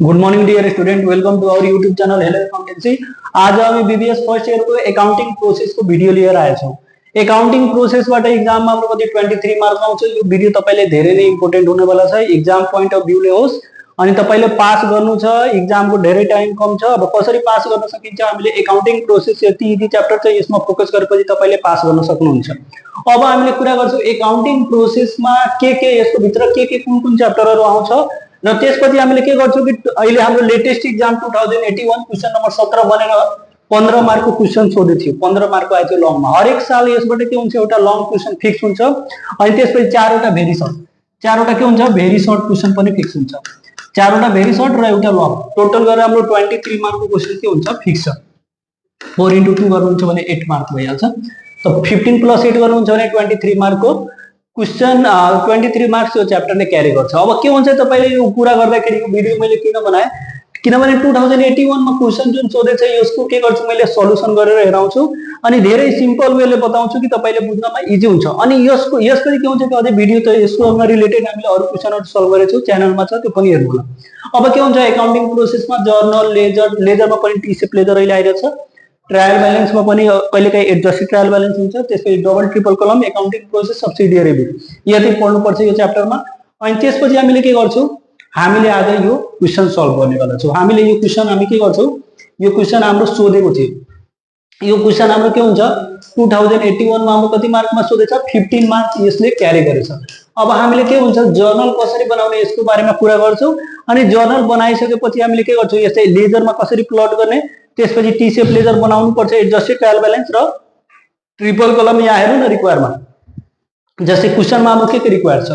Good morning dear student, welcome to our YouTube channel hello accountancy. आज हामी BBS first year को accounting process को video लिएर आएका छौं। एकाउंटिंग प्रोसेसबाट एक्जाममा हाम्रो कति 23 मार्क आउँछ। यो भिडियो तपाईले धेरै नै इम्पोर्टेन्ट हुनेवाला छ। एक्जाम पोइन्ट अफ भ्यूले होस् अनि तपाईले पास गर्नु छ, एक्जामको धेरै टाइम कम छ। अब कसरी पास गर्न सकिन्छ, हामीले एकाउंटिंग प्रोसेस यति इजी च्याप्टर चाहिँ यसमा फोकस गरेपछि तपाईले पास गर्न सक्नुहुन्छ। अब हामीले कुरा गर्छौं एकाउंटिंग प्रोसेसमा के यसको भित्र के कुन च्याप्टरहरु आउँछ र त्यसपछि हामीले के गर्छौं कि अहिले हाम्रो लेटेस्ट एक्जाम 2081 क्वेशन नम्बर 17 बनेर 15 मार्कको क्वेशन सोधे थियो। 15 मार्कको आयो थियो लङमा। हरेक साल यसबाट के हुन्छ, एउटा लङ क्वेशन फिक्स हुन्छ अनि त्यसपछि चारवटा भेरी सर्ट, चारवटा के हुन्छ भेरी सर्ट क्वेशन पनि फिक्स हुन्छ। चारवटा भेरी सर्ट र एउटा लङ, टोटल गरेर हाम्रो 23 मार्कको क्वेशन के हुन्छ फिक्स छ। 4 into 2 गर्नुहुन्छ भने 8 मार्क भइहाल्छ। त 15 + 8 गर्नुहुन्छ भने 23 मार्कको क्वेशन 23 मार्क्स यो च्याप्टरले क्यारी गर्छ। अब के हुन्छ तपाईले यो कुरा गर्दाखेरि यो भिडियो मैले किन बनाए, किनभने 2081 मा क्वेशन जुन सोधेछ यसको के गर्छु मैले सल्युसन गरेर हेराउँछु अनि धेरै सिम्पल वेले बताउँछु कि तपाईले बुझ्नमा इजी हुन्छ। अनि यसपछि के हुन्छ कि अझै भिडियो त यसकोमा रिलेटेड हामीले अरु क्वेशनहरु सल्भ गरेछौं, च्यानलमा छ, त्यो पनि हेर्नु होला। अब के हुन्छ एकाउन्टिङ प्रोसेसमा जर्नल, लेजरमा पनि टी सेप लेजर अहिले आइरहेछ। ट्रायल बैलेंस में पनि कहिलेकाहीँ एडजस्टेड ट्रायल बैलेंस हुन्छ। त्यसपछि डबल ट्रिपल कलम एकाउन्टिङ प्रोसेस सब्सिडियरी बिल यति पढ्नु पर्छ यो च्याप्टरमा। अनि त्यसपछि हामीले के गर्छौं, हामीले आज यो क्वेशन सल्भ गर्नेवाला छौं। हामीले यो क्वेशन हामी के गर्छौं, यो क्वेशन हाम्रो सोधेको थियो। यो क्वेशन हाम्रो के हुन्छ 2081 मा हाम्रो कति मार्कमा सोधेछ 15 मार्क्स यसले क्यारी गरेछ। अब हामीले के हुन्छ जर्नल कसरी बनाउने यसको बारेमा कुरा गर्छौं। अनि जर्नल बनाइसकेपछि हामीले के गर्छौं, यस्तै लेजरमा कसरी प्लट गर्ने, त्यसपछि टी सेप लेजर बनाउनु पर्छ, एडजस्टेड ट्रायल बैलेंस र ट्रिपल कलम। यहाँ हेर्नु न रिक्वायरमा, जस्तै क्वेशनमा अब के रिक्वायर छ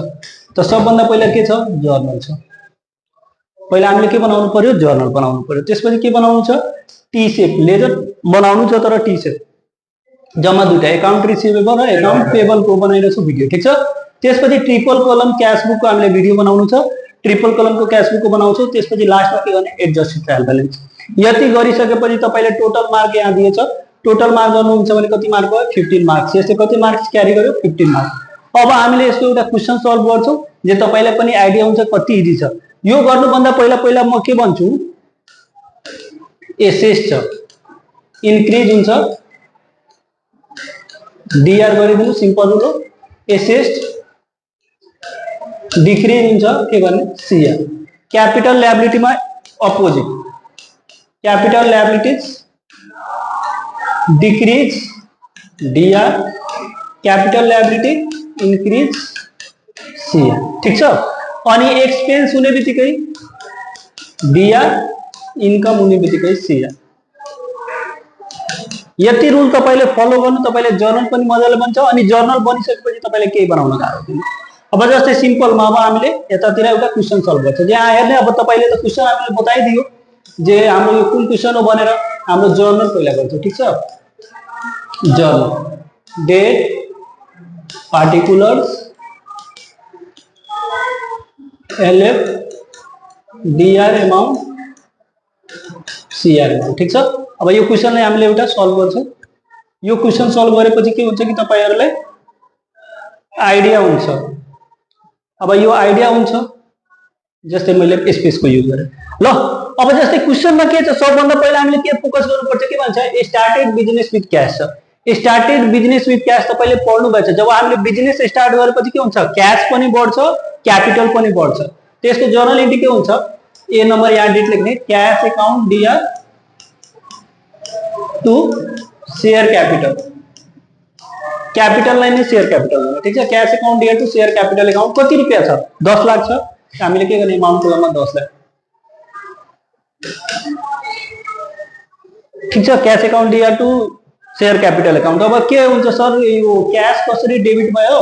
त सबभन्दा पहिला के छ जर्नल छ। पहिला हामीले के बनाउनु पर्यो जर्नल बनाउनु पर्यो। त्यसपछि के बनाउनु छ टी सेप लेजर बनाउनु छ, तर टी सेप जम्मा दुईटा अकाउन्ट रिसिभेबल र अकाउन्ट पेबल को बनाइरहेछौं भिडियो, ठीक छ। त्यसपछि ट्रिपल कलम क्याश बुक को हामीले भिडियो बनाउनु छ, ट्रिपल कलम को क्याश बुक को बनाउँछौं। त्यसपछि लास्टमा के गर्ने एडजस्टेड ट्रायल बैलेंस। यति गरिसकेपछि तपाईले टोटल मार्क यहाँ दिएछ, टोटल मार्क गर्नुहुन्छ भने कति मार्क भयो 15 मार्क्स। यसले कति मार्क्स क्यारी गर्यो 15 मार्क्स। अब हामीले यसको एउटा क्वेशन सल्भ गर्छौं जे तपाईलाई पनि आइडिया हुन्छ कति इजी छ। यो गर्नुभन्दा पहिला म के भन्छु, एसेस छ इन्क्रिज हुन्छ, डीआर गरिदिनु सिम्पल हो। एसेस डिक्रिज हुन्छ के गर्ने सीआर। क्यापिटल लायबिलिटीमा opposite, capital liabilities decrease DR, capital liability increase CR, ठीक छ। अनि एक्सपेन्स हुने बित्तिकै डीआर, इन्कम हुने बित्तिकै सीआर। यति रुल तपाईले फलो गर्नु, तपाईले जर्नल पनि मजाले बन्छ। अनि जर्नल बनिसकेपछि तपाईले केही बनाउन गाह्रो हुँदैन। अब जस्तै सिम्पलमा अब हामीले यतातिर एउटा क्वेशन सल्भ गर्छ। यहाँ हेर्ने अब तपाईले त क्वेशन हामीले बताइदियो जे हाम्रो यो कुन क्वेशन हो भनेर। हाम्रो जर्नल पहिला गर्छौं, ठीक छ। Journal date, particulars, LF, DR amount, CR amount, ठीक छ। अब यो क्वेशनलाई हामीले एउटा सल्भ गर्छौं। यो क्वेशन सल्भ गरेपछि के हुन्छ कि तपाईहरुलाई आइडिया हुन्छ। अब यो आइडिया हुन्छ जस्तै मैले स्पेसको युज गरे ल। अब जस्तै क्वेशनमा के छ सबभन्दा पहिला हामीले के फोकस गर्नुपर्छ के भन्छ स्टार्टेड बिजनेस विथ क्याश छ। स्टार्टेड बिजनेस विथ क्याश तपाईले पढ्नु भएछ। जब हामीले बिजनेस स्टार्ट गरेपछि के हुन्छ क्याश पनि बढ्छ, क्यापिटल पनि बढ्छ। त्यसको जर्नल एन्ट्री के हुन्छ ए नम्बर यहाँ डेट लेख्ने cash account DR to share capital, capital लाई नै शेयर क्यापिटल भन्नु, ठीक छ। Cash account DR to share capital account कति रुपैयाँ छ 10 लाख छ। हामीले के गर्ने अमाउन्ट कोलममा 10 लाख, ठीक छ। Cash account DR to share capital account. अब के हुन्छ सर यो क्याश कसरी डेबिट भयो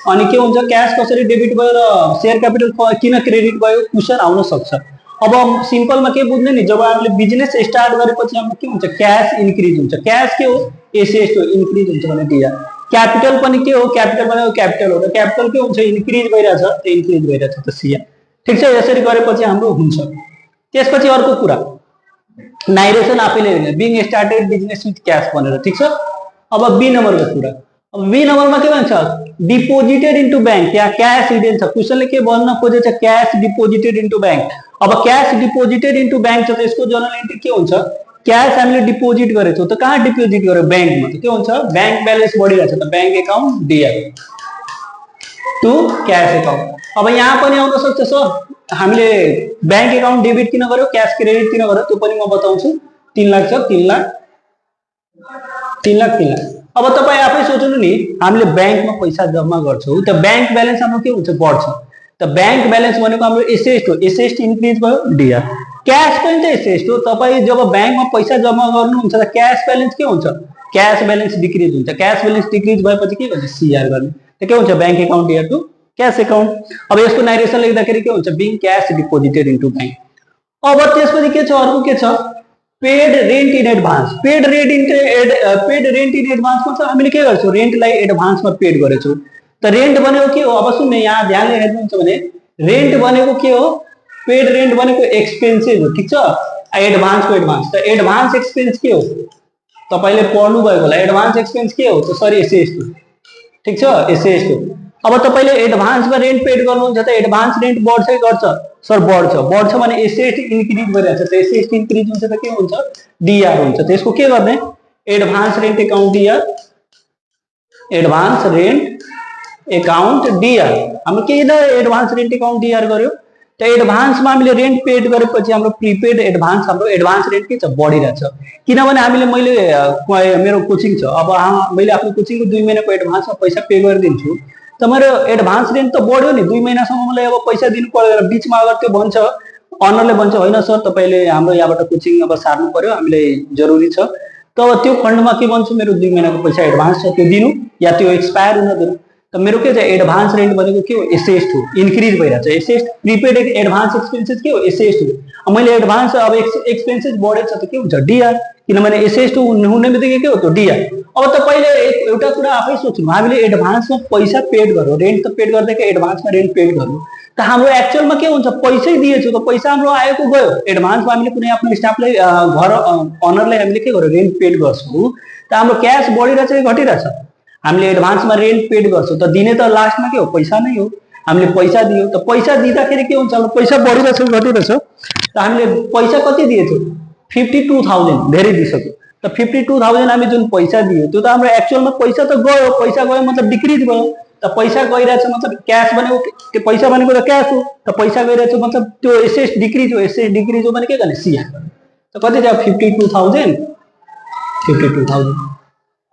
अनि के हुन्छ क्याश कसरी डेबिट भयो र शेयर क्यापिटल किन क्रेडिट भयो, क्वेशन आउन सक्छ। अब सिम्पलमा के बुझ्ने नि, जब हामीले बिजनेस स्टार्ट गरेपछि हाम्रो के हुन्छ क्याश इन्क्रिज हुन्छ। क्याश के हो एसेट हो, इन्क्रिज हुन्छ भने डीआर। क्यापिटल पनि के हो क्यापिटल भनेको क्यापिटल हो र क्यापिटल के हुन्छ इन्क्रिज भइरहेछ, त्यो इन्क्रिज भइरहेछ त सीआर, ठीक छ। यसरी गरेपछि हाम्रो हुन्छ। त्यसपछि अर्को कुरा नाइरेसन आफैले हेर्ने being started business with cash भनेर, ठीक छ। अब बी नम्बरको कुरा, अब बी नम्बरमा के भन्छ डिपोजिटेड इन्टु बैंक, त्यहाँ क्यास हिडेन छ। क्वेसनले के भन्न खोजेछ, क्यास डिपोजिटेड इन्टु बैंक। अब क्यास डिपोजिटेड इन्टु बैंक छ त यसको जर्नल एन्ट्री के हुन्छ, क्यास हामीले डिपोजिट गरेछौँ त कहाँ डिपोजिट गर्यो, बैंकमा, त के हुन्छ बैंक ब्यालेन्स बढिरहेछ त bank account DR to cash account. अब यहाँ पनि आउन सक्छ सर हामीले बैंक एकाउन्ट डेबिट किन गर्यो, क्यास क्रेडिट किन गर्यो, त्यो पनि म बताउँछु। 3 लाख छ, 3 लाख 3 लाख 3 लाख। अब तपाईँ आफै सोच्नु नि, हामीले बैंकमा पैसा जम्मा गर्छौँ त बैंक ब्यालेन्स हाम्रो के हुन्छ, बढ्छ। त बैंक ब्यालेन्स भनेको हाम्रो एसेट हो, एसेट इन्क्रिज भयो डिआर। क्यास पनि त एसेट हो, तपाईँ जब बैंकमा पैसा जम्मा गर्नुहुन्छ त क्यास ब्यालेन्स के हुन्छ, क्यास ब्यालेन्स डिक्रिज हुन्छ। क्यास ब्यालेन्स डिक्रिज भएपछि के गर्ने, सिआर गर्ने। त के हुन्छ bank account DR to cash account. अब यसको नारेसन लेख्दाखेरि के हुन्छ, being cash deposited into bank. अब त्यसपछि के छ, अर्को के छ, paid rent in advance. Paid rent in advance मतलब हामीले के गर्छौँ, रेन्टलाई एडभान्समा पेड गरेछौँ। त रेन्ट भनेको के हो, अब सुन्ने यहाँ ध्यानले हेर्नुहुन्छ भने रेन्ट भनेको के हो, पेड रेन्ट भनेको एक्सपेन्सेस हो, ठीक छ। एडभान्सको एडभान्स, त एडभान्स एक्सपेन्स के हो, तपाईले पढ्नु भएको होला, एडभान्स एक्सपेन्स के हो, त सर एसेट हो, ठीक छ, एसेट हो। अब तपाईले एडभान्समा रेन्ट पेड गर्नुहुन्छ त एडभान्स रेन्ट बढ्छ कि घट्छ, सर बढ्छ। बढ्छ भने एसेट इन्क्रिज भइरहेछ, त एसेट इन्क्रिज हुन्छ त के हुन्छ, डिआर हुन्छ। त्यसको के गर्ने, advance rent account DR, advance rent account DR. हाम्रो किन एडभान्स रेन्ट एकाउन्ट डिआर गर्यो, त एडभान्समा हामीले रेन्ट पेड गरेपछि हाम्रो प्रिपेड एडभान्स, हाम्रो एडभान्स रेन्ट के छ, बढिरहेछ। किनभने हामीले मैले मेरो कोचिङ छ, अब मैले आफ्नो कोचिङको 2 महिनाको एडभान्समा पैसा पे गरिदिन्छु त मेरो एडभान्स रेन्ट त बढ्यो नि, 2 महिनासम्म मलाई अब पैसा दिनु पर्दैन। बिचमा अगर त्यो भन्छ, अनरले भन्छ होइन सर तपाईँले हाम्रो यहाँबाट कोचिङ अब सार्नु पर्यो, हामीलाई जरुरी छ, त त्यो खण्डमा के भन्छु, मेरो 2 महिनाको पैसा एडभान्स छ त्यो दिनु, या त्यो एक्सपायर हुन दिनु। त मेरो के छ, एडभान्स रेन्ट भनेको के हो, एसेट हो, इन्क्रिज भइरहेछ। एसेट प्रिपेड एडभान्स एक्सपेन्सेस के हो, एसेट हो। मैले एडभान्स अब एक्सपेन्सेस बढेछ त के हुन्छ, डिआर, किनभने एसेट हुने बित्तिकै के हो त डिआर। अब तपाईले एउटा कुरा आफै सोच्नु, हामीले एडभान्समा पैसा पेड गर्यो, रेन्ट त पेड गर्दै एडभान्समा रेन्ट पेड गर्यो, त हाम्रो एक्चुअलमा के हुन्छ, पैसै दिएछु त पैसा हाम्रो आएको गयो। एडभान्समा हामीले कुनै आफ्नो स्टाफलाई घर अनरलाई हामीले के गर्यो, रेन्ट पेड गर्छौँ, त हाम्रो क्यास बढिरहेछ कि घटिरहेछ, हामीले एडभान्समा रेन्ट पेड गर्छौँ त दिने त लास्टमा के हो, पैसा नै हो। हामीले पैसा दियो त पैसा दिँदाखेरि के हुन्छ, हाम्रो पैसा बढिरहेछ घटिरहेछ, त हामीले पैसा कति दिएछौँ, 52,000 धेरै दिइसक्यो। त 52,000 हामी जुन पैसा दियो त्यो त हाम्रो एक्चुअलमा पैसा त गयो, पैसा गयो मतलब डिक्रिज भयो। त पैसा गइरहेछ मतलब क्यास भनेको, त्यो पैसा भनेको त क्यास हो, त पैसा गइरहेछ मतलब त्यो एसेट डिक्रिज हो, एसेट डिक्रिज हो भने के गर्ने, सिआर। त कति छ, 52,000, 52,000,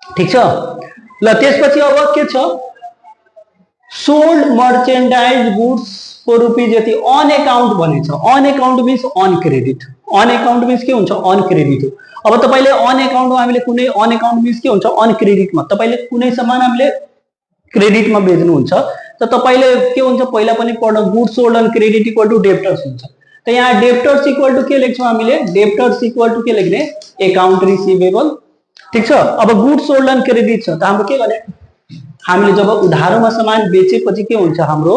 ठीक छ। ल त्यसपछि अब के छ, सोल्ड मर्चेन्डाइज गुड्स को रुपीज यति अन एकाउन्ट भनेछ। On account means on credit, on account means के हुन्छ, अन क्रेडिट हो। अब तपाईले अन एकाउन्टमा हामीले कुनै, अन एकाउन्ट मिन्स के हुन्छ, अन क्रेडिटमा तपाईले कुनै सामान हामीले क्रेडिटमा बेच्नुहुन्छ त तपाईले के हुन्छ, पहिला पनि पढ्न, goods sold on credit equal to debtors हुन्छ। त यहाँ डेब्टर्स इक्वल टु के लेख्छौँ हामीले, डेब्टर्स इक्वल टु के लेख्ने, एकाउन्ट रिसिभेबल, ठीक छ। अब गुड्स सोल्ड अन क्रेडिट छ त हाम्रो के गर्ने, हामीले जब उधारोमा सामान बेचेपछि के हुन्छ, हाम्रो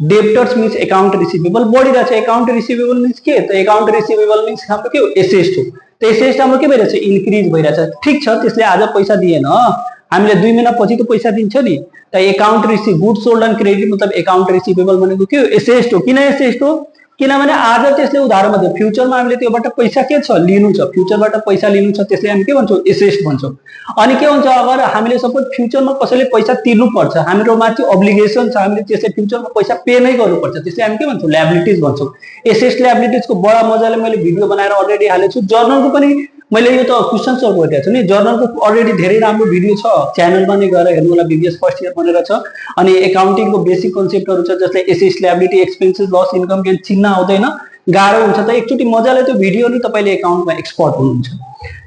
डेब्टर्स मिन्स एकाउन्ट रिसिभेबल बढिरहेछ। एकाउन्ट रिसिभेबल मिन्स के, त एकाउन्ट रिसिभेबल मिन्स हाम्रो के हो, एसेट हो। त एसेट हाम्रो के भइरहेछ, इन्क्रिज भइरहेछ, ठीक छ। त्यसले आज पैसा दिएन, हामीले 2 महिना पछि त पैसा दिन्छ नि। त account receive, goods sold on credit मतलब एकाउन्ट रिसिभेबल भनेको के हो, एसेट हो। किन एसेट हो, किनभने आज त्यसले उधारोमा दियो, फ्युचरमा हामीले त्योबाट पैसा के छ, लिनु छ, फ्युचरबाट पैसा लिनु छ, त्यसले हामी के भन्छौँ, एसेट भन्छौँ। अनि के हुन्छ, अगर हामीले सपोज फ्युचरमा कसैले पैसा तिर्नु पर्छ, हाम्रो माथि अब्लिगेसन छ, हामीले त्यसले फ्युचरमा पैसा पे नै गर्नुपर्छ, त्यसले हामी के भन्छौँ, ल्याबिलिटिज भन्छौँ। एसेट ल्याबिलिटिजको बडा मजाले मैले भिडियो बनाएर अलरेडी हालेको छु। जर्नलको पनि मैले यो त क्वेसन सल्भ गरिरहेको छु नि, जर्नलको अलरेडी धेरै राम्रो भिडियो छ, च्यानलमा नै गएर हेर्नु होला, बीबीएस फर्स्ट इयर भनेर छ। अनि एकाउन्टिङको बेसिक कन्सेप्टहरू छ, जस्तै asset liability, expenses, loss income gain चिन्न आउँदैन, गाह्रो हुन्छ, त एकचोटि मजाले त्यो भिडियो नि तपाईले एकाउन्टमा एक्सपर्ट हुनुहुन्छ,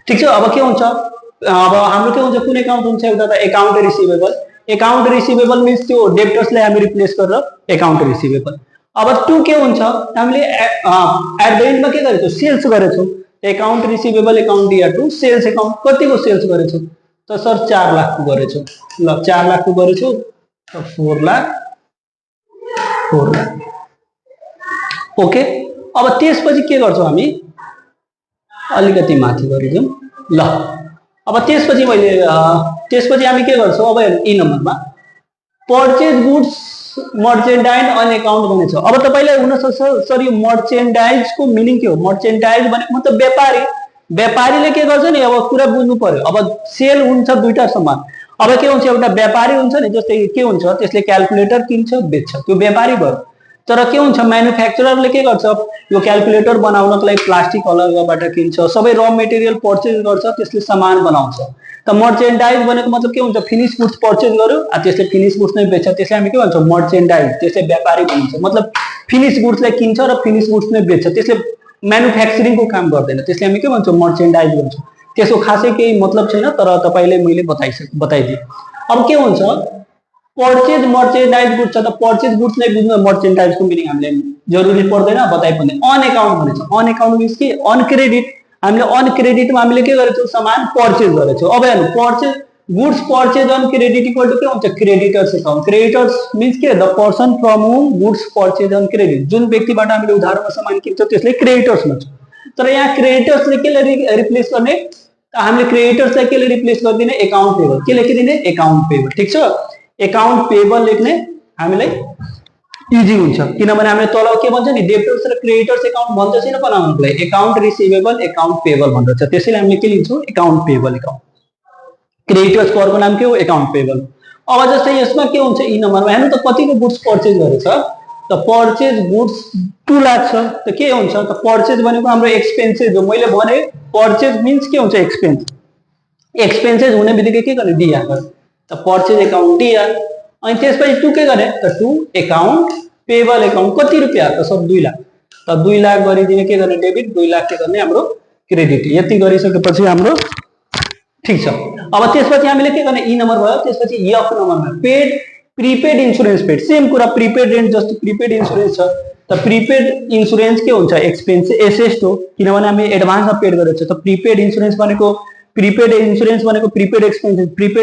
ठीक छ। अब के हुन्छ, अब हाम्रो के हुन्छ, कुन एकाउन्ट हुन्छ, एउटा त account receivable. Account receivable means त्यो डेब्टर्सलाई हामी रिप्लेस गरेर एकाउन्ट रिसिभेबल। अब 2 के हुन्छ, हामीले एट द एन्डमा के गरेछौँ, सेल्स गरेछौँ। Account receivable account DR to sales account, कतिको सेल्स गरेछौँ, त सर 4 लाख को गरेछौँ। ल 4 लाख को गरेछौँ, त 4 लाख, 4 लाख, ओके। अब त्यसपछि के गर्छौँ हामी, अलिकति माथि गरिदिउँ, ल। अब त्यसपछि मैले त्यसपछि हामी के गर्छौँ, अब हेर्नु ई नम्बरमा, purchase goods merchandise on account भनेछ। अब तपाईलाई हुन सक्छ सर यो मर्चेन्डाइज को मिनिङ के हो? मर्चेन्डाइज भनेको मतलब व्यापारी, व्यापारीले के गर्छ नि, अब कुरा बुझ्नु पर्यो। अब सेल हुन्छ दुईटा सामान, अब के हुन्छ एउटा व्यापारी हुन्छ नि, जस्तै के हुन्छ त्यसले क्याल्कुलेटर किन्छ बेच्छ, त्यो व्यापारी भयो। तर के हुन्छ म्यानुफ्याक्चररले के गर्छ, यो क्याल्कुलेटर बनाउनको लागि प्लास्टिक अलगबाट किन्छ, सबै र मेटेरियल पर्चेज गर्छ, त्यसले सामान बनाउँछ। त मर्चेन्डाइज भनेको मतलब के हुन्छ, फिनिश गुड्स पर्चेज गर्यो त्यसले फिनिश गुड्स नै बेच्छ, त्यसलाई हामी के भन्छौँ मर्चेन्डाइज, त्यसले व्यापारी भनिन्छ। मतलब फिनिश गुड्सलाई किन्छ र फिनिश गुड्स नै बेच्छ, त्यसले म्यानुफ्याक्चरिङको काम गर्दैन, त्यसले हामी के भन्छौँ मर्चेन्डाइज भन्छौँ। त्यसको खासै केही मतलब छैन, तर तपाईले मैले बताइदिए। अब के हुन्छ पर्चेज मर्चेन्डाइज गुड्स छ, त पर्चेज गुड्स नै बुझ्नु, मर्चेन्डाइजको मिनिङ हामीले जरुरी पर्दैन, बताइपर्ने। अन एकाउन्ट भनेछ, अन एकाउन्ट मिन्स कि अन क्रेडिट, हामीले अन क्रेडिटमा हामीले के गरेछौँ सामान पर्चेज गरेछौँ। अब हेर्नु purchase goods purchase on credit equal to के हुन्छ क्रेडिटर्स एकाउन्ट। क्रेडिटर्स मिन्स के the person from whom goods purchase on credit, जुन व्यक्तिबाट हामीले उधारमा सामान किन्छौँ त्यसले क्रेडिटर्स भन्छ। तर यहाँ क्रेडिटर्सले केले रिप्लेस गर्ने, हामीले क्रेडिटर्सलाई केले रिप्लेस गरिदिने एकाउन्ट पेबल, के लेखिदिने एकाउन्ट पेबल, ठीक छ। एकाउन्ट पेबल लेख्ने हामीलाई इजी हुन्छ, किनभने हामीले तल के भन्छ नि डेब्टर्स र क्रेडिटर्स एकाउन्ट भन्छ छैन बनाउनको लागि, एकाउन्ट रिसिभेबल एकाउन्ट पेबल भन्छ, त्यसैले हामीले के लिन्छौँ एकाउन्ट पेबल एकाउन्ट। क्रेडिटर्स को अर्को नाम के हो एकाउन्ट पेबल। अब जस्तै यसमा के हुन्छ ई नम्बरमा हेर्नु त कतिको गुड्स पर्चेज गरेछ, त पर्चेज गुड्स 2 लाख छ, त के हुन्छ त पर्चेज भनेको हाम्रो एक्सपेन्सेस हो। मैले भने पर्चेज मिन्स के हुन्छ एक्सपेन्स, एक्सपेन्सेस हुने बित्तिकै के गर्ने डिआर गर्ने, त पर्चेज एकाउन्ट डिआर। अनि त्यसपछि टु के गर्ने त टु एकाउन्ट पेबल एकाउन्ट, कति रुपियाँ त सर 2 लाख, त 2 लाख गरिदिने के गर्ने डेबिट, 2 लाख के गर्ने हाम्रो क्रेडिट। यति गरिसकेपछि हाम्रो ठीक छ। अब त्यसपछि हामीले के गर्ने ई नम्बर भयो, त्यसपछि एफ नम्बरमा paid prepaid insurance paid, same कुरा प्रिपेड रेन्ट जस्तो प्रिपेड इन्सुरेन्स छ, त प्रिपेड इन्सुरेन्स के हुन्छ एक्सपेन्स एसेस्ट हो, किनभने हामी एडभान्समा पेड गरेको छ। त प्रिपेड इन्सुरेन्स भनेको प्रिपेड इन्सुरेन्स भनेको प्रिपेड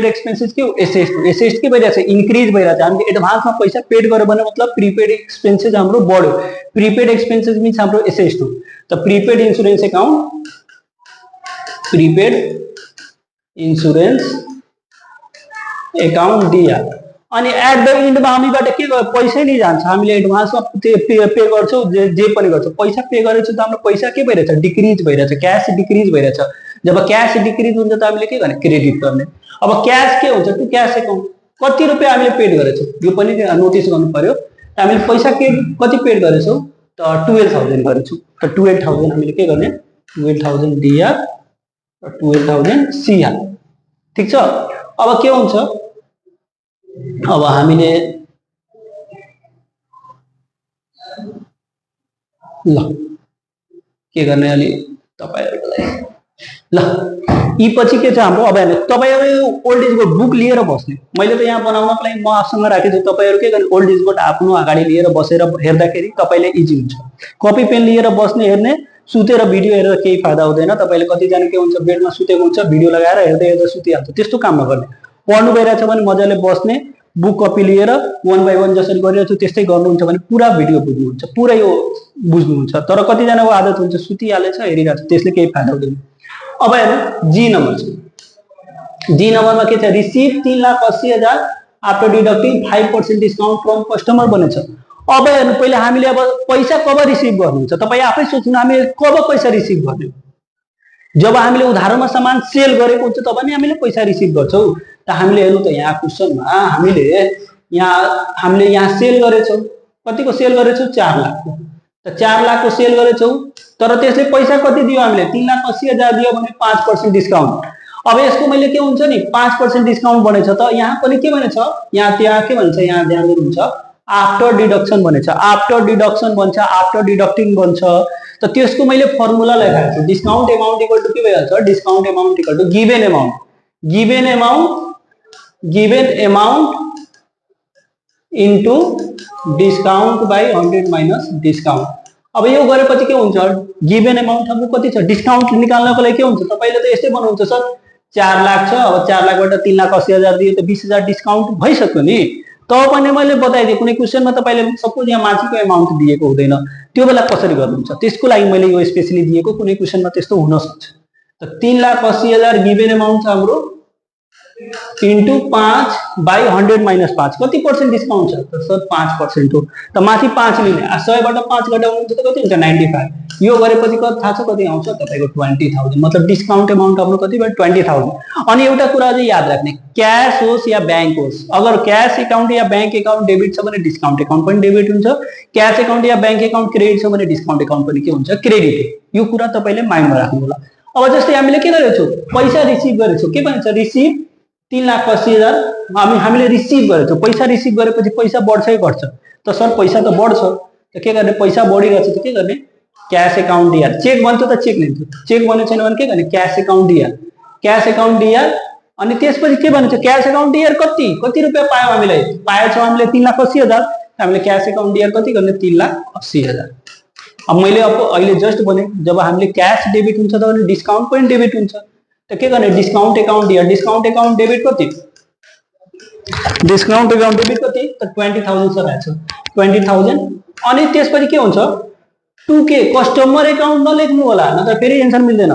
एक्सपेन्सेस के हो एसेस्ट हो। एसेस्ट के भइरहेछ इन्क्रिज भइरहेछ, हामीले एडभान्समा पैसा पेड गर्यो भने मतलब प्रिपेड एक्सपेन्सेस हाम्रो बढ्यो, प्रिपेड एक्सपेन्सेस मिन्स हाम्रो एसेस्ट हो। त prepaid insurance account, prepaid insurance account DR. अनि एट द इन्डमा हामीबाट के पैसै नै जान्छ, हामीले एडभान्समा पे गर्छौँ, जे पनि गर्छौँ, पैसा पे गरेछौँ त हाम्रो पैसा के भइरहेछ डिक्रिज भइरहेछ, क्यास डिक्रिज भइरहेछ। जब क्यास डिक्रिज हुन्छ त हामीले के गर्ने क्रेडिट गर्ने। अब क्यास के हुन्छ टु क्यास एकाउन्ट, कति रुपियाँ हामीले पेड गरेछौँ यो पनि नोटिस गर्नु पर्यो। हामीले पैसा कति पेड गरेछौँ त 12,000 गरेछौँ, त 12,000 हामीले के गर्ने 12,000 डिआर 12,000 सिआर, ठीक छ। अब के हुन्छ, अब हामीले ल के गर्ने अलि तपाईहरुलाई ल यी पछि के छ हाम्रो। अब हेर्नु तपाईहरु ओल्ड एज गोल्ड बुक लिएर बस्ने, मैले त यहाँ बनाउनको लागि म आफूसँग राखेको छु, तपाईहरु के गर्ने ओल्ड एज गोल्ड आफ्नो अगाडि लिएर बसेर हेर्दाखेरि तपाईलाई इजी हुन्छ। कपी पेन लिएर बस्ने हेर्ने, सुतेर भिडियो हेरेर केही फाइदा हुँदैन। तपाईले कतिजना के हुन्छ बेडमा सुतेको हुन्छ भिडियो लगाएर हेर्दै हेर्दै सुतिहाल्छ, त्यस्तो काम नगर्ने। पढ्नु भइरहेछ भने मजाले बस्ने, बुक कपी लिएर 1 बाइ 1 जसरी गरिरहेछु त्यस्तै गर्नुहुन्छ भने पुरा भिडियो बुझ्नुहुन्छ, पुरै यो बुझ्नुहुन्छ। तर कतिजनाको आदत हुन्छ सुतिहालेछ हेरिरहेछ, त्यसले केही फाइदा हुँदैन। अब हेर्नु जी नम्बर छ, जी नम्बरमा के छ receive 3,80,000 after deducting 5% discount from customer बनेछ। अब हेर्नु पहिले हामीले अब पैसा कब रिसिभ गर्नुहुन्छ तपाईँ आफै सोच्नु, हामीले कब पैसा रिसिभ गर्ने, जब हामीले उधारोमा सामान सेल गरेको हुन्छ तब नि हामीले पैसा रिसिभ गर्छौँ। त हामीले हेर्नु त यहाँ क्वेशनमा हामीले यहाँ सेल गरेछौँ, कतिको सेल गरेछौँ 4 लाखको, त 4 लाखको सेल गरेछौँ, तर त्यसले पैसा कति दियो हामीले 3,80,000 दियो भने 5% डिस्काउन्ट। अब यसको मैले के हुन्छ नि 5% डिस्काउन्ट बनेछ, त यहाँ पनि के भनेछ यहाँ त्यहाँ के भन्छ यहाँ ध्यान दिनुहुन्छ आफ्टर डिडक्सन बनेछ, आफ्टर डिडक्सन बन्छ, आफ्टर डिडक्टिङ बन्छ। त त्यसको मैले फर्मुला लेखाएको छु, डिस्काउन्ट एमाउन्ट इक्वल टु के भइहाल्छ discount amount equal to given amount, given amount into discount by 100 minus discount. अब यो गरेपछि के हुन्छ गिभन एमाउन्ट हाम्रो कति छ डिस्काउन्ट निकाल्नको लागि के हुन्छ तपाईले त यस्तै बनाउनुहुन्छ सर 4 लाख छ, अब 4 लाखबाट 3,80,000 दियो त 20,000 डिस्काउन्ट भइसक्यो नि। त पनि मैले बताइदिएँ कुनै क्वेशनमा तपाईले सपोज यहाँ माथिको एमाउन्ट दिएको हुँदैन, त्यो बेला कसरी गर्नुहुन्छ त्यसको लागि मैले यो स्पेशली दिएको, कुनै क्वेशनमा त्यस्तो हुन सक्छ। त 3,80,000 गिभन एमाउन्ट छ हाम्रो इंटू 5/100 - 5 कति पर्सेंट डिस्काउंट छ त सर 5% हो त माथि 5 लिने 100 बाट 5 घटाउनुहुन्छ त कति हुन्छ 95 यो गरेपछि कति थाहा छ कति आउँछ तपाईको 20000 मतलब डिस्काउंट अमाउन्ट आफ्नो कति भयो 20000 अनि एउटा कुरा अझै याद राख्ने क्याश होस् या बैंक होस् अगर क्याश अकाउन्ट या बैंक अकाउन्ट डेबिट छ भने डिस्काउंट अकाउन्ट पनि डेबिट हुन्छ क्याश अकाउन्ट या बैंक अकाउन्ट क्रेडिट छ भने डिस्काउंट अकाउन्ट पनि के हुन्छ क्रेडिट यो कुरा तपाईले माइन्डमा राख्नु होला अब जस्तै हामीले के गरेछौं पैसा रिसिभ गरेछौं के भन्छ रिसिभ 3,80,000 हामीले रिसिभ गरेछौं पैसा रिसिभ गरेपछि पैसा बढ्छ घट्छ त सर पैसा त बढ्छ त के गर्ने पैसा बढिरहेछ त के गर्ने क्याश अकाउन्ट दिया चेक भन्छ त चेक लिन्छ चेक भने छैन भने के गर्ने क्याश अकाउन्ट दिया अनि त्यसपछि के भन्छ क्याश अकाउन्ट दिया कति रुपैयाँ पायौ हामीले पाएछौं हामीले 3,80,000 हामीले क्याश अकाउन्ट दिया कति गर्ने 3,80,000 अब मैले अब अहिले जस्ट भने जब हामीले क्याश डेबिट हुन्छ त भने डिस्काउन्ट पनि डेबिट हुन्छ त के गर्ने डिस्काउन्ट अकाउन्ट डेबिट कति डिस्काउन्ट अकाउन्ट डेबिट कति त 20000 सर आछ 20000 अनि त्यसपछि के हुन्छ 2k कस्टमर अकाउन्ट नलेख्नु होला नत्र फेरि एन्सर मिल्दैन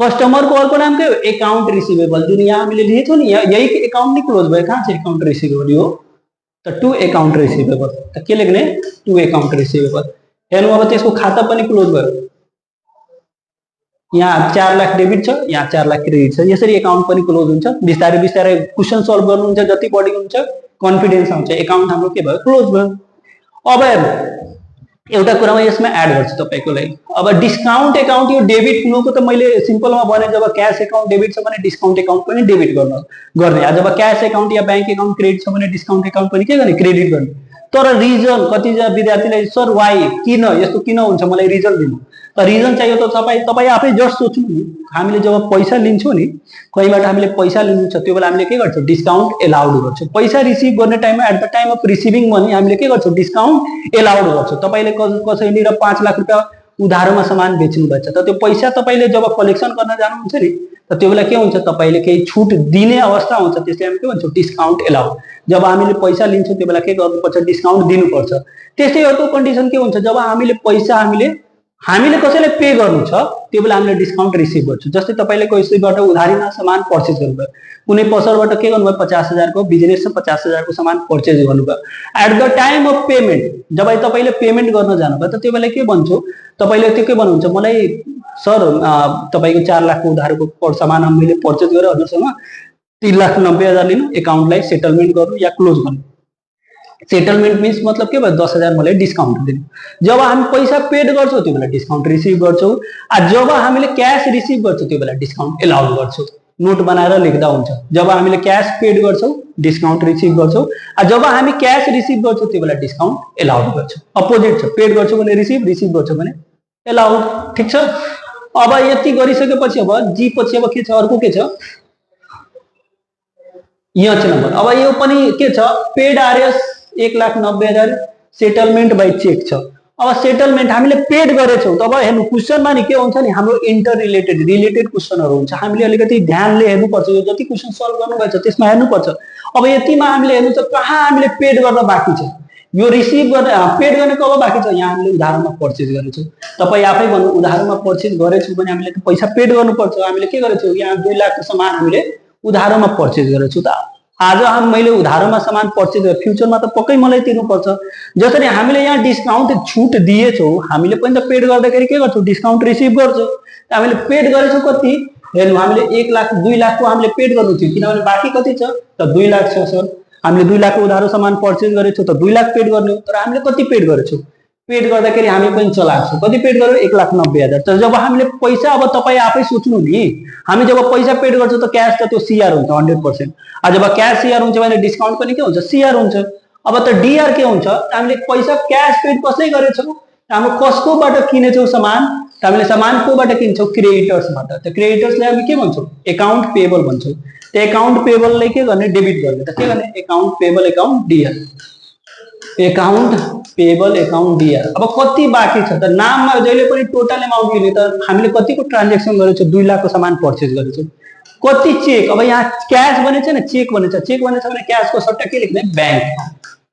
कस्टमर को अर्को नाम के हो अकाउन्ट रिसिभेबल जुन यहाँ हामीले लेखेछौं नि यही अकाउन्ट नि क्लोज भयो कहाँ छ अकाउन्ट रिसिभेबल यो त टु अकाउन्ट रिसिभेबल त के लेख्ने टु अकाउन्ट रिसिभेबल हेर्नु अब त्यसको खाता पनि क्लोज भयो यहाँ 4 लाख डेबिट छ यहाँ 4 लाख क्रेडिट छ यसरी अकाउन्ट पनि क्लोज हुन्छ बिस्तारै बिस्तारै क्वेशन सल्भ गर्नुहुन्छ जति बढी हुन्छ कन्फिडेन्स आउँछ अकाउन्ट हाम्रो के भयो क्लोज भयो अब एउटा कुरा म यसमा एड गर्छु तपाईको लागि अब डिस्काउन्ट अकाउन्ट यो डेबिट हुनुको त मैले सिम्पलमा भने जब क्याश अकाउन्ट डेबिट छ भने डिस्काउन्ट अकाउन्ट पनि डेबिट गर्ने जब क्याश अकाउन्ट या बैंक अकाउन्ट क्रेडिट छ भने डिस्काउन्ट अकाउन्ट पनि के गर्ने क्रेडिट गर्ने तर रिजन कति विद्यार्थीलाई सर वाइ किन यस्तो किन हुन्छ मलाई रिजन दिनु त रिजन चाहियो त तपाई आफै जस्ट सोच्नु नि हामीले जब पैसा लिन्छौं नि कहीबाट हामीले पैसा लिनु छ त्यो बेला हामीले के गर्छौं डिस्काउन्ट एलाउड गर्छौं पैसा रिसिभ गर्ने टाइममा at the time of receiving money हामीले के गर्छौं डिस्काउन्ट एलाउड गर्छौं तपाईले कसैले 5 लाख रुपैयाँ उधारोमा सामान बेच्नु भएछ त त्यो पैसा तपाईले जब कलेक्सन गर्न जानुहुन्छ नि त त्यो बेला के हुन्छ तपाईले केही छुट दिने अवस्था हुन्छ त्यसले हामी के भन्छौं डिस्काउन्ट एलाउड जब हामीले पैसा लिन्छौं त्यो बेला के गर्नुपर्छ डिस्काउन्ट दिनुपर्छ त्यस्तै अर्को कन्डिसन के हुन्छ जब हामीले पैसा हामीले कसैले पे गर्नु छ त्यो बेला हामीले डिस्काउन्ट रिसिभ गर्छौं जस्तै तपाईले कसैबाट उधारीमा सामान पर्चेज गर्नुभयो कुनै पसलबाट के गर्नुभयो 50,000 को बिजनेस छ 50,000 को सामान पर्चेज गर्नुभयो at the time of payment जब तपाईले पेमेन्ट गर्न जानुभयो त त्यो बेला के भन्छौ तपाईले त्यो के भन्नुहुन्छ मलाई सर तपाईको 4 लाख को उधारको सामान मैले पर्चेज गरे हजुरसँग 3,90,000 लिनु अकाउन्टलाई सेटलमेन्ट गर्नु या क्लोज गर्नु सेटलमेन्ट मीन्स मतलब के भयो 10,000 मलाई डिस्काउन्ट दिनु जब हामी पैसा पेड गर्छौं त्यो बेला डिस्काउन्ट रिसिभ गर्छौं जब हामीले क्याश रिसिभ गर्छौं त्यो बेला डिस्काउन्ट एलाउड गर्छौं नोट बनाएर लेख्दा हुन्छ जब हामीले क्याश पेड गर्छौं डिस्काउन्ट रिसिभ गर्छौं जब हामी क्याश रिसिभ गर्छौं त्यो बेला डिस्काउन्ट एलाउड गर्छौं अपोजिट छ पेड गर्छौं भने रिसिभ गर्छौं भने एलाउड ठीक छ अब यति गरिसकेपछि अब जी पछि अब के छ अर्को के छ यहाँ छ नम्बर अब यो पनि के छ paid RS 1,90,000 settlement by cheque छ अब सेटलमेन्ट हामीले पेड गरेछौं तब हेर्नु क्वेशनमा नि के हुन्छ नि हाम्रो इन्टर रिलेटेड क्वेशनहरु हुन्छ हामीले अलिकति ध्यानले हेर्नु पर्छ यो जति क्वेशन सल्भ गर्नु भएछ त्यसमा हेर्नु पर्छ अब यतिमा हामीले हेर्नु छ कहाँ हामीले पेड गर्न बाँकी छ यो रिसिभ गर्ने पेड गर्ने कब बाँकी छ यहाँ हामीले उधारमा पर्चेज गरेछौं तपाई आफै भन्नु उधारमा पर्चेज गरेछौं भने हामीले त पैसा पेड गर्नुपर्छ हामीले के गरेछौं यहाँ 2 लाख को सामान हामीले उधारमा पर्चेज गरेछौं त आज मैले उधारोमा सामान पर्चेज गरे फ्युचरमा त पक्कै मलाई तिर्नुपर्छ जसरी हामीले यहाँ डिस्काउन्ट छुट दिएछौं हामीले पनि त पेड गर्दाखेरि के गर्छौं डिस्काउन्ट रिसिभ गर्छौं हामीले पेड गरेछौं कति हेर्नु हामीले 1 लाख 2 लाख को हामीले पेड गर्नु थियो किनभने बाँकी कति छ त 2 लाख छ सर हामीले 2 लाख को उधारो सामान पर्चेज गरेछौं त 2 लाख पेड गर्ने तर हामीले कति पेड गरेछौं पेड गर्दाखेरि हामी पनि चलाएको कति पेड गर्यो 1,90,000 तर जब हामीले पैसा अब तपाई आफै सोच्नु नि हामी जब पैसा पेड गर्छौं त क्याश त त्यो सीआर हुन्छ 100% जब क्याश सीआर हुन्छ भने डिस्काउन्ट पनि के हुन्छ सीआर हुन्छ अब त डीआर के हुन्छ हामीले पैसा क्याश पेड कसले गरेछौं हाम्रो कसकोबाट किनेछौं सामान हामीले सामान कोबाट किन्छौं क्रेडिटर्सबाट त क्रेडिटर्सले हामी के भन्छौं अकाउन्ट पेएबल भन्छौं त्यो अकाउन्ट पेएबलले के गर्ने डेबिट गर्ने त के गर्ने account payable account DR account payable account DR अब कति बाँकी छ त नाममा जहिले पनि टोटल अमाउन्ट दिने त हामीले कतिको ट्रान्ज्याक्सन गरेछौं 2 लाख को सामान पर्चेज गरेछौं कति चेक अब यहाँ क्याश भनेछ न चेक भनेछ भने क्याश को सट्टा के लेख्ने बैंक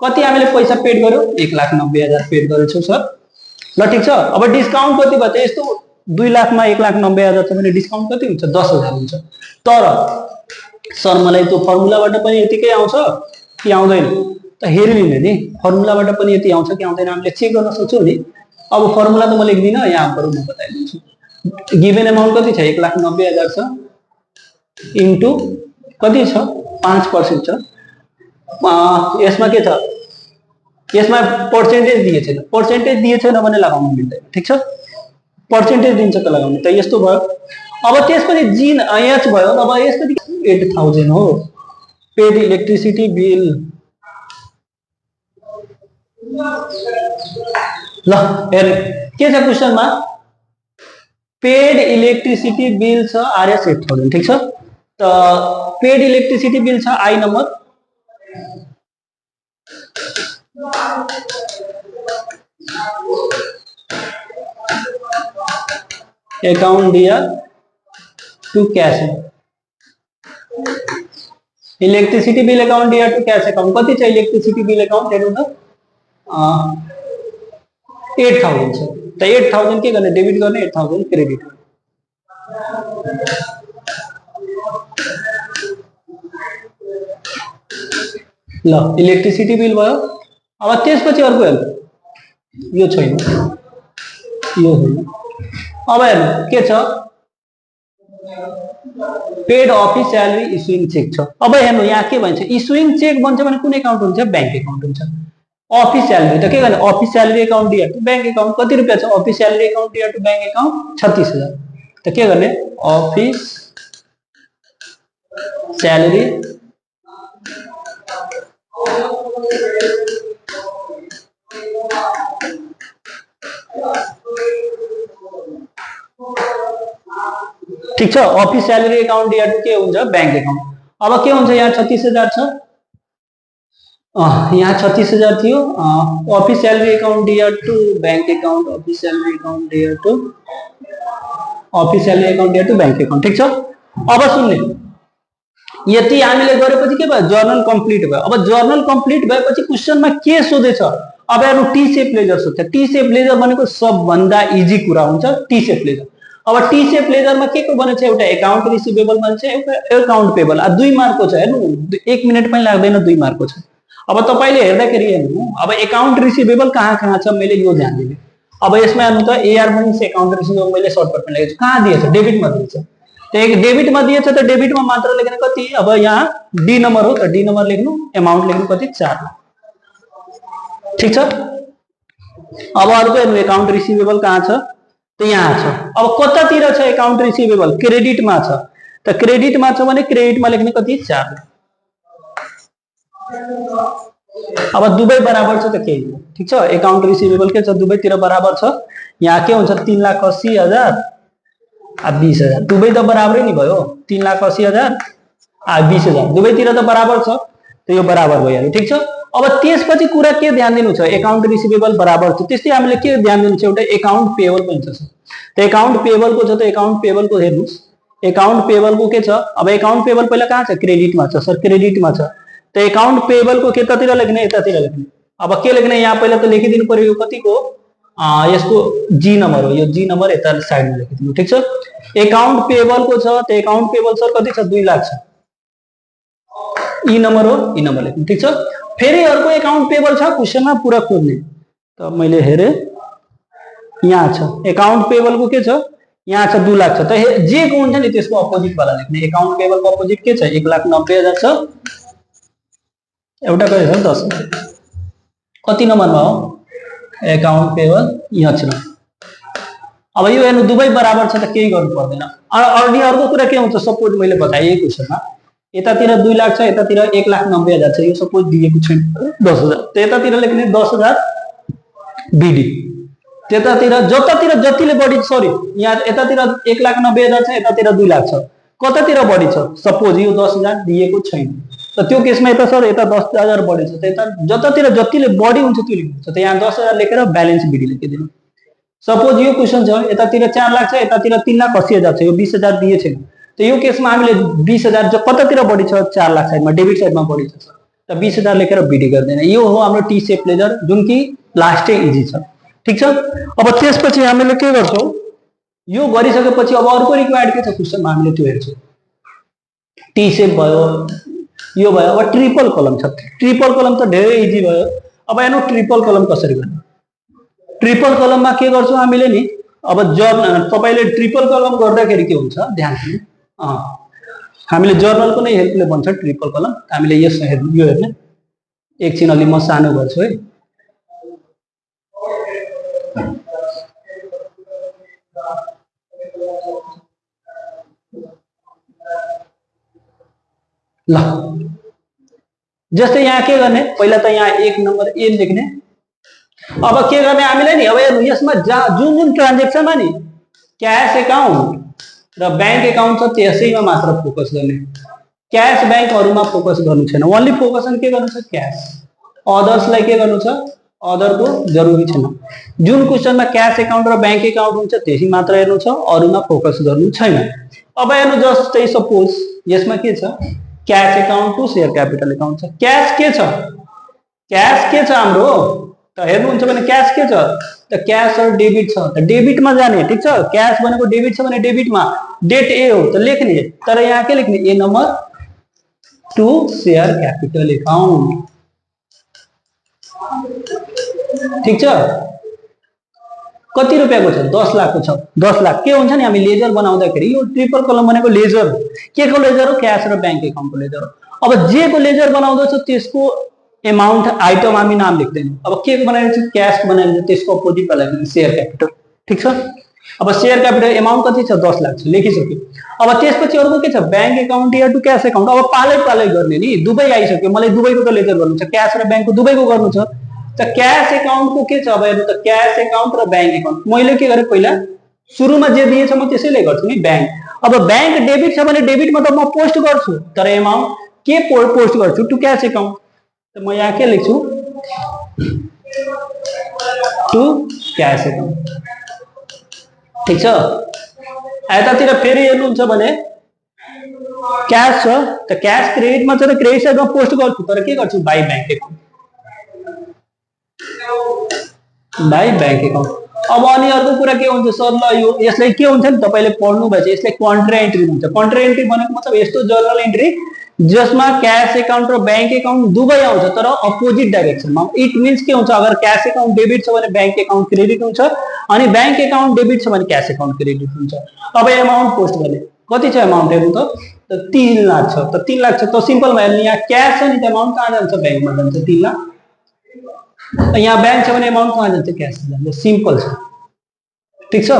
कति हामीले पैसा पेड गर्यो 1,90,000 पेड गरेछौं सर ल ठीक छ अब डिस्काउन्ट कति भयो त यस्तो 2 लाख मा 1,90,000 छ भने डिस्काउन्ट कति हुन्छ 10,000 हुन्छ तर सर मलाई त्यो फर्मुलाबाट पनि यतिकै आउँछ कि आउँदैन त हेरिलिने नि फर्मुलाबाट पनि यति आउँछ कि आउँदैन हामीले चेक गर्न सक्छौँ नि। अब फर्मुला त म लेख्दिनँ, यहाँ बरु म बताइदिन्छु। गिभन अमाउन्ट कति छ 1,90,000 छ इन्टु कति छ 5% छ। यसमा के छ, यसमा पर्सेन्टेज दिए छैन, पर्सेन्टेज दिए छैन भने लगाउनु मिल्दैन, ठिक छ। पर्सेन्टेज दिन्छ त लगाउने, त यस्तो भयो। अब त्यसपछि जिन एच भयो। अब यसपछि 8,000 हो पेड इलेक्ट्रिसिटी बिल। ल हेर के छ क्वेशनमा, पेड इलेक्ट्रिसिटी बिल छ आरएस 8,000, ठीक छ। त पेड इलेक्ट्रिसिटी बिल छ I number, account Diya to cash electricity bill account Diya to cash account कति छ इलेक्ट्रिसिटी बिल अकाउंट हेर्नु त 8,000 छ। त 8,000 के गर्ने डेबिट गर्ने 8,000 क्रेडिट। ल इलेक्ट्रिसिटी बिल भयो। अब त्यसपछि अर्को हेर्नु, यो छैन यो होइन। अब हेर्नु के छ, paid office salary issuing check छ। अब हेर्नु यहाँ के भन्छ, इस्युइङ चेक भन्छ भने कुन अकाउन्ट हुन्छ, बैंक अकाउन्ट हुन्छ। अफिस स्यालेरी त के गर्ने, office salary account Diya to bank account कति रुपैयाँ छ, office salary account Diya to bank account 36,000। त के गर्ने अफिस स्यालेरी ठीक छ। अफिस स्यालेरी अकाउंट दिया टू के हुन्छ बैंक अकाउंट। अब के हुन्छ यहाँ 36,000 छ, यहाँ 36,000 थियो। Office salary account Diya to bank account, office salary account Diya to office salary account Diya to bank account, ठीक छ। अब सुन्ने यति हामीले गरेपछि के भयो, जर्नल कम्प्लिट भयो। अब जर्नल कम्प्लिट भएपछि क्वेशनमा के सोधेछ, अब हेर्नु टी सेप लेजर सोध्छ। टी सेप लेजर भनेको सबभन्दा इजी कुरा हुन्छ टी सेप लेजर। अब टी सेप लेजरमा के को बनेछ, एउटा अकाउंट रिसिभेबल बन्छ, एउटा अकाउंट पेबल। 2 मार्कको छ हेर्नु, 1 मिनेट पनि लाग्दैन, 2 मार्कको छ। अब तपाईले हेर्दाखेरि हेर्नु, अब अकाउंट रिसिभेबल कहाँ छ मैले यो ध्यान दिनु। अब यसमा हेर्नु त एआर मनी से अकाउंट रिसिभेबल मैले सर्टकटमा लेखेको छु, कहाँ दिएछ डेबिटमा दिएछ। त डेबिटमा दिएछ त डेबिटमा मात्र लेख्ने कति, अब यहाँ डी नंबर हो त डी नंबर लेख्नु, अमाउन्ट लेख्नु कति 4 लाख, ठीक छ। अब अर्को हेर्नु अकाउंट रिसिभेबल कहाँ छ, त यहाँ छ। अब कतातिर छ अकाउंट रिसिभेबल, क्रेडिटमा छ। त क्रेडिटमा छ भने क्रेडिटमा लेख्ने कति 4 लाख। अब दुवै बराबर छ त के, ठीक छ। अकाउंट रिसिभेबल के छ दुवैतिर बराबर छ। यहाँ के हुन्छ 3,80,000 आ 20,000, दुवै त बराबरै नि भयो, 3,80,000 आ 20,000 दुवैतिर त बराबर छ, त यो बराबर भइहाल्यो, ठीक छ। अब त्यसपछि कुरा के ध्यान दिनु छ, अकाउंट रिसिभेबल बराबर छ, त्यस्तै हामीले के ध्यान दिनु छ, एउटा अकाउंट पेबल पनि छ। त अकाउंट पेबल को छ, त अकाउंट पेबल को हेर्नुस्, अकाउंट पेबल को के छ। अब अकाउंट पेबल पहिला कहाँ छ, क्रेडिटमा छ सर, क्रेडिटमा छ। त अकाउंट पेबल को केतातिर लेख्ने, यतातिर लेख्ने। अब के लेख्ने, यहाँ पहिला त लेखिदिनु पर्यो यो कतिको, यसको जी नंबर हो, यो जी नंबर यता साइडमा लेखिदिनु, ठीक छ। अकाउंट पेबल को छ, त अकाउंट पेबल सर कति छ 2 लाख छ, ई नंबर हो, ई नंबर लेख्नु, ठीक छ। फेरि अर्को अकाउंट पेबल छ क्वेशनमा पूरा खोज्ने, त मैले हेरे यहाँ छ अकाउंट पेबल को के छ, यहाँ छ 2 लाख छ। त जे को हुन्छ नि त्यसको अपोजिट वाला लेख्ने। अकाउंट पेबल को अपोजिट के छ 1,90,000 छ, एउटा कति छ 10 कति नम्बरमा हो अकाउंट पेबल यहाँ छ। अब यो हेर्नु दुवै बराबर छ त केही गर्नु पर्दैन। अनि अर्को कुरा के हुन्छ, सपोज मैले बताए क्वेशनमा यतातिर 2 लाख छ, यतातिर 1,90,000 छ, यो सपोज दिएको छैन 10,000, त यतातिर लेख्ने 10,000 बीडी, त्यतातिर जतातिर जतिले बढी, सरी यहाँ यतातिर 1,90,000 छ, यतातिर 2 लाख छ, कतातिर बढी छ, सपोज यो 10,000 दिएको छैन, त त्यो केसमा यता सर यता 10,000 बढी छ, त यता जतातिर जतिले बढी हुन्छ त्यो लेख्नु छ। त यहाँ 10,000 लेखेर ब्यालेन्स बीडी लेखिदिनु। सपोज यो क्वेशन छ, यतातिर 4 लाख छ, यतातिर 3,80,000 छ, यो 20,000 दिए छैन, त यो केसमा हामीले 20,000 जो कतातिर बढी छ 4 लाख साइडमा डेबिट साइडमा बढी छ, त 20,000 लेखेर बीडी गर्दैन। यो हो हाम्रो टी सेप लेजर, जुन कि लास्टै इजी छ, ठीक छ। अब त्यसपछि हामीले के गर्छौं, यो गरिसकेपछि अब अर्को रिक्वायर्ड के छ क्वेशनमा हामीले त्यो हेर्छौं। टी सेप भयो, यो भयो। अब ट्रिपल कलम छ, ट्रिपल कलम त धेरै इजी भयो। अब हेर्नु ट्रिपल कलम कसरी गर्ने। ट्रिपल कलममा के गर्छौँ हामीले नि, अब तपाईँले ट्रिपल कलम गर्दाखेरि के हुन्छ ध्यान दिनु, हामीले जर्नलको नै हेल्पले भन्छ ट्रिपल कलम। हामीले यसमा हेर्नु, यो हेर्ने एकछिन अलि म सानो गर्छु है। ल जस्तै यहाँ के गर्ने, पहिला त यहाँ 1 नम्बर ए लेख्ने। अब के गर्ने हामीले नि, अब हेर्नु यसमा जुन जुन ट्रान्जेक्सनमा नि क्यास एकाउन्ट र बैंक एकाउन्ट छ त्यसैमा मात्र फोकस गर्ने, क्यास बैंकहरुमा फोकस गर्नु छैन। ओन्ली फोकस के गर्नु छ क्यास, अदर्सलाई के गर्नु छ, अदरको जरुरी छैन। जुन क्वेशनमा क्यास एकाउन्ट र बैंक एकाउन्ट हुन्छ त्यसै मात्र हेर्नु छ, अरुमा फोकस गर्नु छैन। अब हेर्नु जस्तै सपोज यसमा के छ, cash account to share capital account छ। क्याश के छ, क्याश के छ हाम्रो त हेर्नुहुन्छ भने क्याश के छ त क्याश र डेबिट छ त डेबिटमा जाने, ठीक छ। क्याश भनेको डेबिट छ भने डेबिटमा, डेट ए हो त लेख्ने, तर यहाँ के लेख्ने, A number to share capital account, ठीक छ। कति रुपियाँको छ, 10 लाखको छ। 10 लाख के हुन्छ नि, हामी लेजर बनाउँदाखेरि यो ट्रिपल कलम भनेको लेजर हो। के को लेजर हो, क्याश र बैंक एकाउन्टको लेजर हो। अब जे को लेजर बनाउँदैछ त्यसको अमाउन्ट आइटम हामी नाम लेख्दैनौँ। अब के को बनाइन्छ, क्याश बनाइन्छ, त्यसको अपोजिटमा लेख्ने शेयर क्यापिटल, ठीक छ। अब शेयर क्यापिटल अमाउन्ट कति छ, 10 लाख छ, लेखिसक्यो। अब त्यसपछि अर्को के छ, बैंक एकाउन्ट या टु क्याश एकाउन्ट। अब पालै पालै गर्ने नि, दुवै आइसक्यो, मलाई दुवैको त लेजर गर्नु छ, क्याश र बैंकको दुवैको गर्नु छ। त क्याश एकाउन्ट को के छ, अब हेर्नु त क्याश एकाउन्ट र बैंक एकाउन्ट। मैले के गरे, पहिला सुरुमा जे दिएछ म त्यसैले गर्छु नि, बैंक। अब बैंक डेबिट छ भने डेबिटमा त म पोस्ट गर्छु, तर अमाउन्ट के पोस्ट गर्छु, टु क्याश एकाउन्ट। त म यहाँ के लेख्छु, टु क्याश एकाउन्ट, ठीक छ। यतातिर फेरि हेर्नुहुन्छ भने क्याश छ त क्याश क्रेडिटमा छ त क्रेडिट साइडमा पोस्ट गर्छु, तर के गर्छु, by bank account, by bank account. अब अनि अर्को कुरा के हुन्छ सर, ल यो यसलाई के हुन्छ नि, तपाईले पढ्नु भएछ, यसलाई कन्ट्रा एन्ट्री भन्छ। कन्ट्रा एन्ट्री भनेको मतलब यस्तो जर्नल एन्ट्री जसमा क्याश एकाउन्ट र बैंक एकाउन्ट दुवै आउँछ तर अपोजिट डाइरेक्सनमा। इट मिन्स के हुन्छ, अगर क्याश एकाउन्ट डेबिट छ भने बैंक एकाउन्ट क्रेडिट हुन्छ, अनि बैंक एकाउन्ट डेबिट छ भने क्याश एकाउन्ट क्रेडिट हुन्छ। अब अमाउन्ट पोस्ट गर्ने, कति छ अमाउन्ट हेर्नु त 3 लाख छ। त 3 लाख छ त सिम्पलमा हेर्नु, यहाँ क्याश छ नि त अमाउन्ट कहाँ जान्छ, बैंकमा जान्छ 3 लाख। यहाँ बैंक छ भने अमाउन्ट कहाँ जान्छ, क्याश जान्छ, सिम्पल छ, ठीक छ।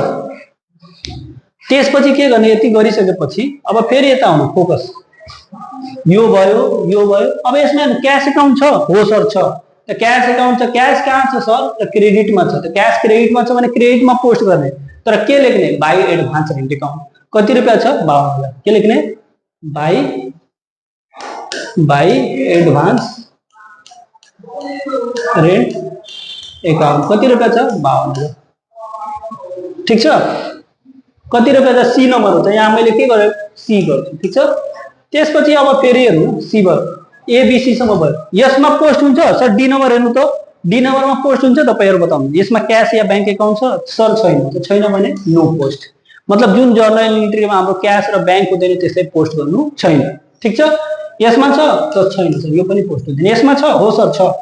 त्यसपछि के गर्ने, यति गरिसकेपछि अब फेरि यता आउनु, फोकस यो भयो, यो भयो। अब यसमा क्याश एकाउन्ट छ, हो सर छ, त क्याश एकाउन्ट छ, क्याश कहाँ छ सर, त क्रेडिटमा छ। त क्याश क्रेडिटमा छ भने क्रेडिटमा पोस्ट गर्ने, तर के लेख्ने, बाई एडभान्स रेन्ट एकाउन्ट। कति रुपियाँ छ, 52,000, के लेख्ने, बाई एडभान्स रेन्ट एकाउन्ट। कति रुपियाँ छ, 52,000, ठीक छ। कति रुपियाँ छ, सी नम्बर हो त यहाँ मैले के गरेँ, सी गर्छु, ठीक छ। त्यसपछि अब फेरि हेर्नु, सी भयो, एबिसी सम्म भयो। यसमा पोस्ट हुन्छ सर, डी नम्बर हेर्नु त, डी नम्बरमा पोस्ट हुन्छ, तपाईहरु बताउनु यसमा क्याश या बैंक एकाउन्ट छ, सर छैन। त छैन भने नो पोस्ट, मतलब जुन जर्नल एन्ट्रीमा हाम्रो क्याश र बैंक हुँदैन त्यसलाई पोस्ट गर्नु छैन, ठीक छ। यसमा छ त छैन सर, यो पनि पोस्ट हुँदैन। यसमा छ, हो सर छ,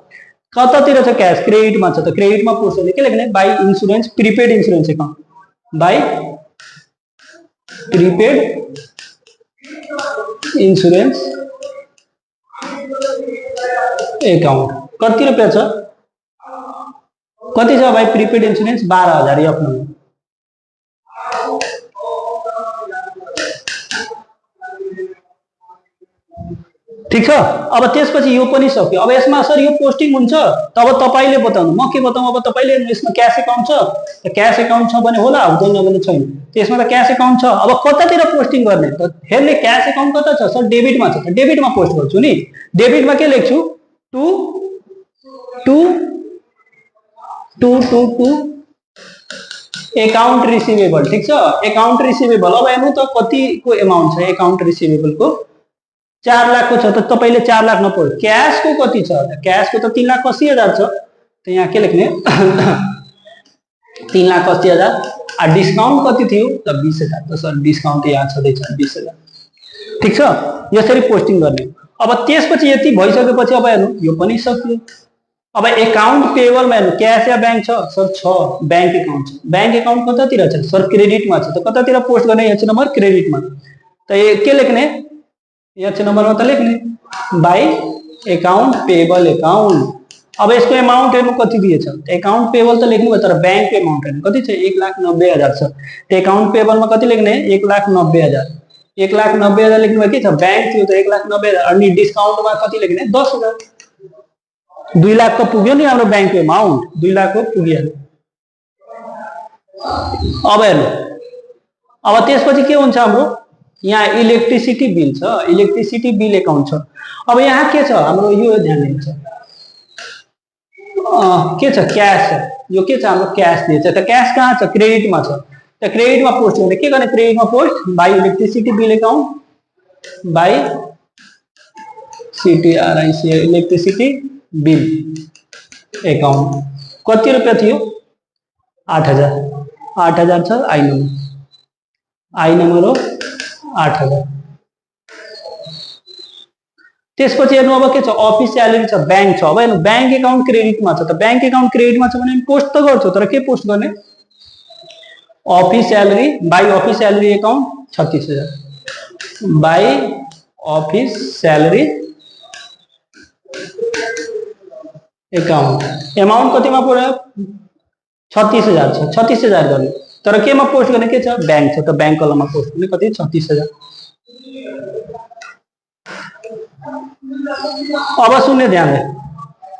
कतातिर छ, क्याश क्रेडिटमा छ, त क्रेडिटमा पोस्ट गर्ने, के लेख्ने, by insurance prepaid insurance account, by prepaid insurance account. कति रुपियाँ छ, कति छ भाइ प्रिपेड इन्स्योरेन्स, 12,000 एफ नम्बर, ठीक छ। अब त्यसपछि यो पनि सक्यो। अब यसमा सर यो पोस्टिङ हुन्छ, तब तपाईले बताउनु, म के बताउँ। अब तपाईले यसमा क्याश एकाउन्ट छ, त क्याश एकाउन्ट छ भने होला, हुँदैन भने छैन। त्यसमा त क्याश एकाउन्ट छ, अब कतातिर पोस्टिङ गर्ने त हेर्ने, क्याश एकाउन्ट कता छ सर, डेबिटमा छ, त डेबिटमा पोस्ट गर्छु नि। डेबिटमा के लेख्छु, to to to to to account receivable, ठीक छ, एकाउन्ट रिसिभेबल। अब हेर्नु त कतिको अमाउन्ट छ एकाउन्ट रिसिभेबलको, 4 लाख को छ, त तपाईले 4 लाख नपोस्ट। क्याश को कति छ, क्याश को त 3,80,000 छ, त यहाँ के लेख्ने 3,80,000। आ डिस्काउन्ट कति थियो त 20,000, त सर डिस्काउन्ट यहाँ छँदैछ 20,000। ठीक छ, यसरी पोस्टिङ गर्ने। अब त्यसपछि यति भइसकेपछि अब हेर्नु यो पनि सक्यो। अब एकाउन्ट पेएबलमा हेर्नु क्याश या बैंक छ सर, छ बैंक एकाउन्ट छ। बैंक एकाउन्ट कतातिर छ सर, क्रेडिटमा छ। त कतातिर पोस्ट गर्ने, एच नम्बर क्रेडिटमा। त के लेख्ने, एच नम्बरमा त लेख्ने बाई एकाउन्ट पेएबल एकाउन्ट। अब यसको एमाउन्ट हेर्नु कति दिएछ, एकाउन्ट पेएबल त लेख्नु भयो तर बैंक एमाउन्ट हेर्नु कति छ, 1,90,000 छ। त एकाउन्ट पेएबलमा कति लेख्ने, 1,90,000। 1,90,000 लेख्नु भयो, के छ बैंक थियो त 1,90,000 अनि डिस्काउन्टमा कति लेख्ने, 10,000। 2 लाख त पुग्यो नि हाम्रो बैंक एमाउन्ट, 2 लाख को पुगिहाल्यो। अब हेर्नु, अब त्यसपछि के हुन्छ हाम्रो, यहाँ इलेक्ट्रिसिटी बिल छ, इलेक्ट्रिसिटी बिल एकाउन्ट छ। अब यहाँ के छ हाम्रो, यो ध्यान दिन्छ के छ, क्यास छ। यो के छ हाम्रो, क्यास दिएछ। त क्यास कहाँ छ, क्रेडिटमा छ। त क्रेडिटमा पोस्ट गर्ने, के गर्ने क्रेडिटमा post, by electricity bill account by CTRIC electricity bill account. कति रुपियाँ थियो, 8,000। 8,000 छ, आई नम्बर हो 8,000। त्यसपछि हेर्नु अब के छ, अफिस स्यालेरी छ, बैंक छ। अब हेर्नु बैंक एकाउन्ट क्रेडिटमा छ। त बैंक एकाउन्ट क्रेडिटमा छ भने पोस्ट त गर्छौ, तर के पोस्ट गर्ने, office salary by office salary account 36,000 by office salary account. Amount कतिमा पर्यो, 36,000 छ। 36,000 गर्ने, तर केमा पोस्ट गर्ने, के छ बैंक छ। त बैंक कलममा पोस्ट गर्ने, कति 36,000। अब सुन्ने ध्यान है,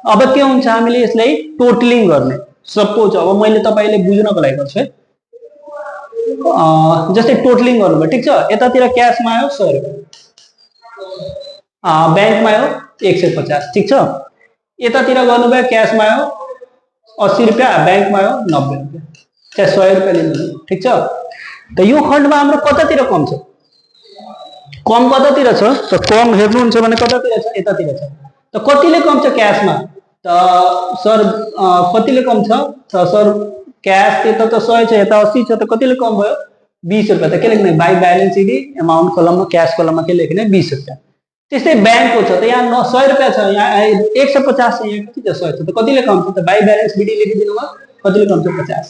अब के हुन्छ, हामीले यसलाई टोटलिङ गर्ने। सपोज अब मैले तपाईले बुझ्नको लागि गर्छु है, जस्तै टोटलिङ गर्नुभयो, ठीक छ। यतातिर क्याशमा आयो 100 रुपियाँ, बैंकमा आयो 150, ठीक छ। यतातिर गर्नुभयो क्याशमा आयो 80 रुपियाँ, बैंकमा आयो 90 रुपियाँ, चाहे 100 रुपियाँ लिनु, ठीक छ। त यो खण्डमा हाम्रो कतातिर कम छ, कम कतातिर छ, त कम हेर्नुहुन्छ भने कतातिर छ, यतातिर छ। त कतिले कम छ क्याशमा, त सर कतिले कम छ, त सर क्याश यता त 100 छ, यता 80 छ, त कतिले कम भयो, 20 रुपियाँ। त के लेख्ने, बाई ब्यालेन्स शीट एमाउन्ट कलममा क्याश कलममा के लेख्ने, 20 रुपियाँ। त्यस्तै बैंकको छ, त यहाँ 100 रुपियाँ छ, यहाँ 150 छ, यहाँ कति छ, 100 छ। त कतिले कम छ, त बाई ब्यालेन्स शीट लेखिदिनु भयो, कतिले कम छ, 50।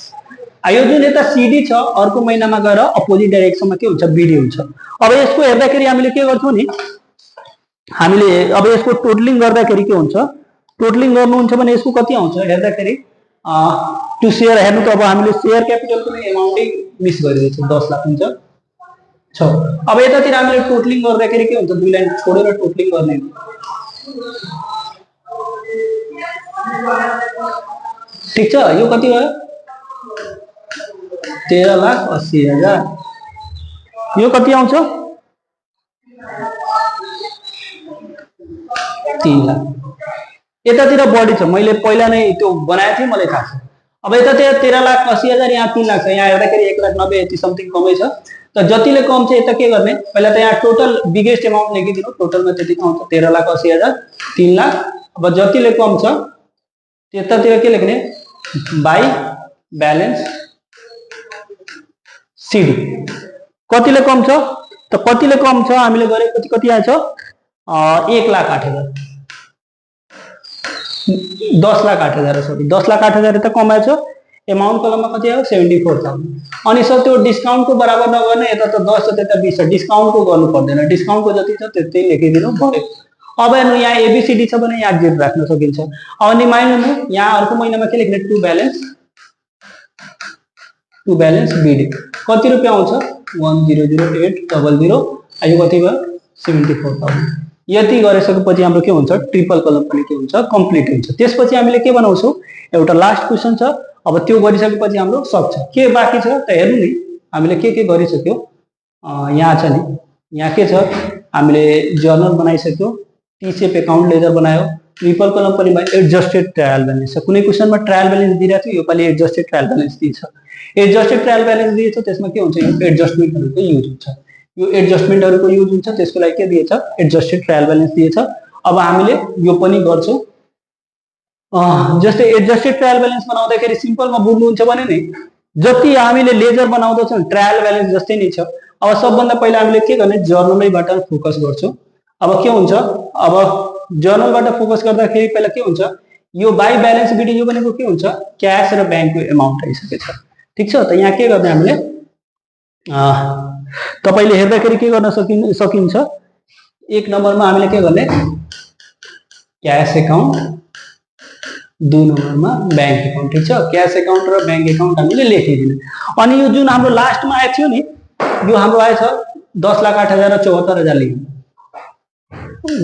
यो जुन यता सिडी छ, अर्को महिनामा गएर अपोजिट डाइरेक्सनमा के हुन्छ, बिडी हुन्छ। अब यसको हेर्दाखेरि हामीले के गर्छौँ नि, हामीले अब यसको टोटलिङ गर्दाखेरि के हुन्छ, टोटलिङ गर्नुहुन्छ भने यसको कति आउँछ हेर्दाखेरि, टु सेयर हेर्नु त अब हामीले सेयर क्यापिटलको एमाउन्टै मिस गरिदिएछ, 10 लाख हुन्छ छ। अब यतातिर हामीले टोटलिङ गर्दाखेरि के हुन्छ, 2 लाइन छोडेर टोटलिङ गर्ने, ठीक छ। यो कति भयो, 13,80,000। यो कति आउँछ, 3 लाख। यतातिर बढी छ, मैले पहिला नै त्यो बनाएको थिएँ, मलाई थाहा छ। अब यतातिर 13,80,000, यहाँ 3 लाख छ, यहाँ हेर्दाखेरि 1,90,000 यति समथिङ कमै छ। त जतिले कम छ यता के गर्ने, पहिला त यहाँ टोटल बिगेस्ट एमाउन्ट लेखिदिनु, टोटलमा त्यति आउँछ 13,80,000, 3 लाख। अब जतिले कम छ त्यतातिर के लेख्ने, बाई ब्यालेन्स सिडी। कतिले कम छ, त कतिले कम छ हामीले गरे कति आएछ, 1,08,000, 10,08,000 सरी 10,08,000 यता कमाएछ। एमाउन्ट कलममा कति आयो, 74,000। अनि सर त्यो डिस्काउन्टको बराबर नगर्ने, यता त 10 छ त्यता 20 छ, डिस्काउन्टको गर्नु पर्दैन, डिस्काउन्टको जति छ त्यति लेखिदिनु पर्यो। अब हेर्नु यहाँ एबीसीडी छ भने यहाँ 0 राख्न सकिन्छ। अनि मानिलिनु यहाँ अर्को महिनामा के लेख्ने, टु ब्यालेन्स बिडी। कति रुपियाँ आउँछ, 100800। यो कति भयो, 74,000। यति गरिसकेपछि हाम्रो के हुन्छ, ट्रिपल कलम पनि के हुन्छ, कम्प्लिट हुन्छ। त्यसपछि हामीले के बनाउँछौँ, एउटा लास्ट क्वेसन छ। अब त्यो गरिसकेपछि हाम्रो सक्छ। के बाँकी छ त हेर्नु नि, हामीले के गरिसक्यो, यहाँ छ नि, यहाँ के छ, हामीले जर्नल बनाइसक्यो, टी-सेप एकाउन्ट लेजर बनायो, ट्रिपल कलम पनि भयो, एडजस्टेड ट्रायल ब्यालेन्स छ। कुनै क्वेसनमा ट्रायल ब्यालेन्स दिइरहेको थियो, योपालि एडजस्टेड ट्रायल ब्यालेन्स दिएछ। एडजस्टेड ट्रायल ब्यालेन्स दिएछ, त्यसमा के हुन्छ, यो एडजस्टमेन्टहरूको युज हुन्छ, यो एडजस्टमेन्टहरूको युज हुन्छ, त्यसको लागि के दिएछ, एडजस्टेड ट्रायल ब्यालेन्स दिएछ। अब हामीले यो पनि गर्छौँ। जस्तै एडजस्टेड ट्रायल ब्यालेन्स बनाउँदाखेरि सिम्पलमा बुझ्नुहुन्छ भने नि, जति हामीले लेजर बनाउँदछौँ ट्रायल ब्यालेन्स जस्तै नै छ, अब सबभन्दा पहिला हामीले के गर्ने जर्नलैबाट फोकस गर्छौं। अब के हुन्छ, अब जर्नलबाट फोकस गर्दाखेरि पहिला के हुन्छ, यो बाई ब्यालेन्स बिडी यो भनेको के हुन्छ, क्याश र ब्याङ्कको एमाउन्ट आइसकेछ। ठीक छ, त यहाँ के गर्ने हामीले, तपाईले हेर्दाखेरि के गर्न सकिन्छ, एक नम्बरमा हामीले के गर्ने क्याश एकाउन्ट, 2 नम्बरमा बैंक एकाउन्ट। ठीक छ, क्याश एकाउन्ट र बैंक एकाउन्ट हामीले लेखिदिने। अनि यो जुन हाम्रो लास्टमा आएको थियो नि, यो हाम्रो आएछ 10,08,000 र 74,000 लेख्नु,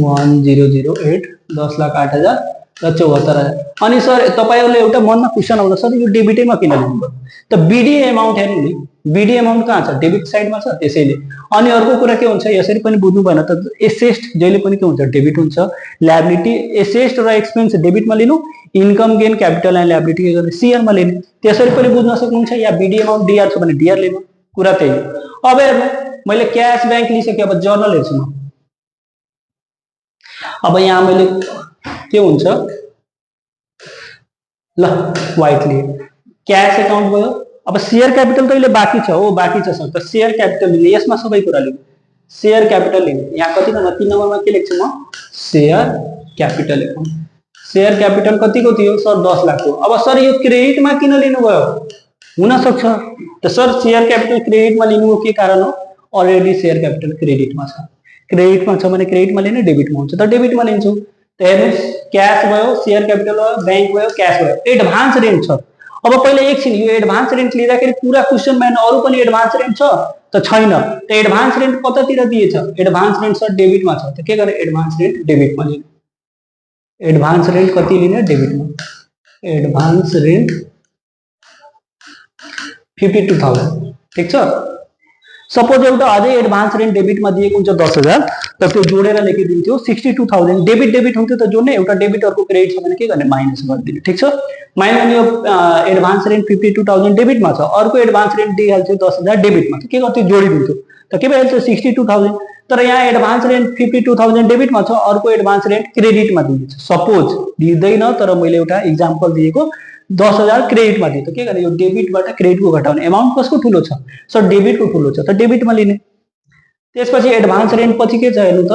1008 10,08,000 र 74,000। अनि सर तपाईहरुले एउटा मनमा क्वेशन आउँछ, सर यो डेबिटैमा किन लिनुभयो, त बीडी एमाउन्ट हेर्नु नि, बीडी एमाउन्ट कहाँ छ, डेबिट साइडमा छ, त्यसैले। अनि अर्को कुरा के हुन्छ, यसरी पनि बुझ्नु भएन त, एसेट जहिले पनि के हुन्छ, डेबिट हुन्छ, लायबिलिटी एसेट र एक्सपेन्स डेबिटमा लिनु, income gain capital and liability के गर्ने सीआरमा लिने, त्यसरी पनि बुझ्न सक्नुहुन्छ। या बीडी एमाउन्ट डीआर छ भने डीआर लिनु, कुरा त्यही हो। अब हेर्नु मैले क्याश बैंक लिइसके, अब जर्नल हेर्छु म। अब यहाँ मैले के हुन्छ ल व्हाइट लिए क्याश एकाउन्ट भयो। अब शेयर क्यापिटल त अहिले बाँकी छ हो, बाँकी छ सर, त शेयर क्यापिटल लिने, यसमा सबै कुरा लिनु, शेयर क्यापिटल लिने। यहाँ कति नम्बर 3 नम्बरमा के लेख्छु म, share capital account. Share capital कतिको थियो सर, 10 लाख को। अब सर यो क्रेडिटमा किन लिनुभयो, हुन सक्छ त सर शेयर क्यापिटल क्रेडिटमा लिनुको के कारण हो, अलरेडी शेयर क्यापिटल क्रेडिटमा छ, क्रेडिटमा छ भने क्रेडिटमा लिने, डेबिटमा हुन्छ त डेबिटमा लिन्छु। त हेर्नुस् क्याश भयो, शेयर क्यापिटल भयो, बैंक भयो, क्याश भयो, एडभान्स रेन्ट छ। अब पहिले एकछिन यो एडभान्स रेन्ट लिँदाखेरि पुरा क्वेशनमा अरु पनि एडभान्स रेन्ट छ त छैन, त एडभान्स रेन्ट कतातिर दिएछ, एडभान्स रेन्ट सर डेबिटमा छ, त के गर्ने एडभान्स रेन्ट डेबिटमा लिने, एडभान्स रेन्ट कति लिने डेबिटमा, एडभान्स रेन्ट 52,000। ठीक छ, सपोज एउटा अझै एडभान्स रेन्ट डेबिटमा दिएको हुन्छ 10,000, त त्यो जोडेर लेखिदिन्थ्यो 62,000। डेबिट डेबिट हुन्थ्यो त जोड्ने, एउटा डेबिट अर्को क्रेडिट छ भने के गर्ने माइनस गरिदिने। ठीक छ, माइनस यो एडभान्स रेन्ट 52,000 डेबिटमा छ, अर्को एडभान्स रेन्ट दिइहाल्थ्यो 10,000 डेबिटमा, त के गर्थ्यो जोडिदिन्थ्यो, त के भइहाल्छ 62,000। तर यहाँ एडभान्स रेन्ट 52,000 डेबिटमा छ, अर्को एडभान्स रेन्ट क्रेडिटमा दिइन्छ। सपोज दिँदैन, तर मैले एउटा इक्जाम्पल दिएको 10,000 क्रेडिटमा दिए, त के गर्ने यो डेबिटबाट क्रेडिटको घटाउने, एमाउन्ट कसको ठुलो छ सर, डेबिटको ठुलो छ, त डेबिटमा लिने। त्यसपछि एडभान्स रेन्ट पछि के छ हेर्नु त,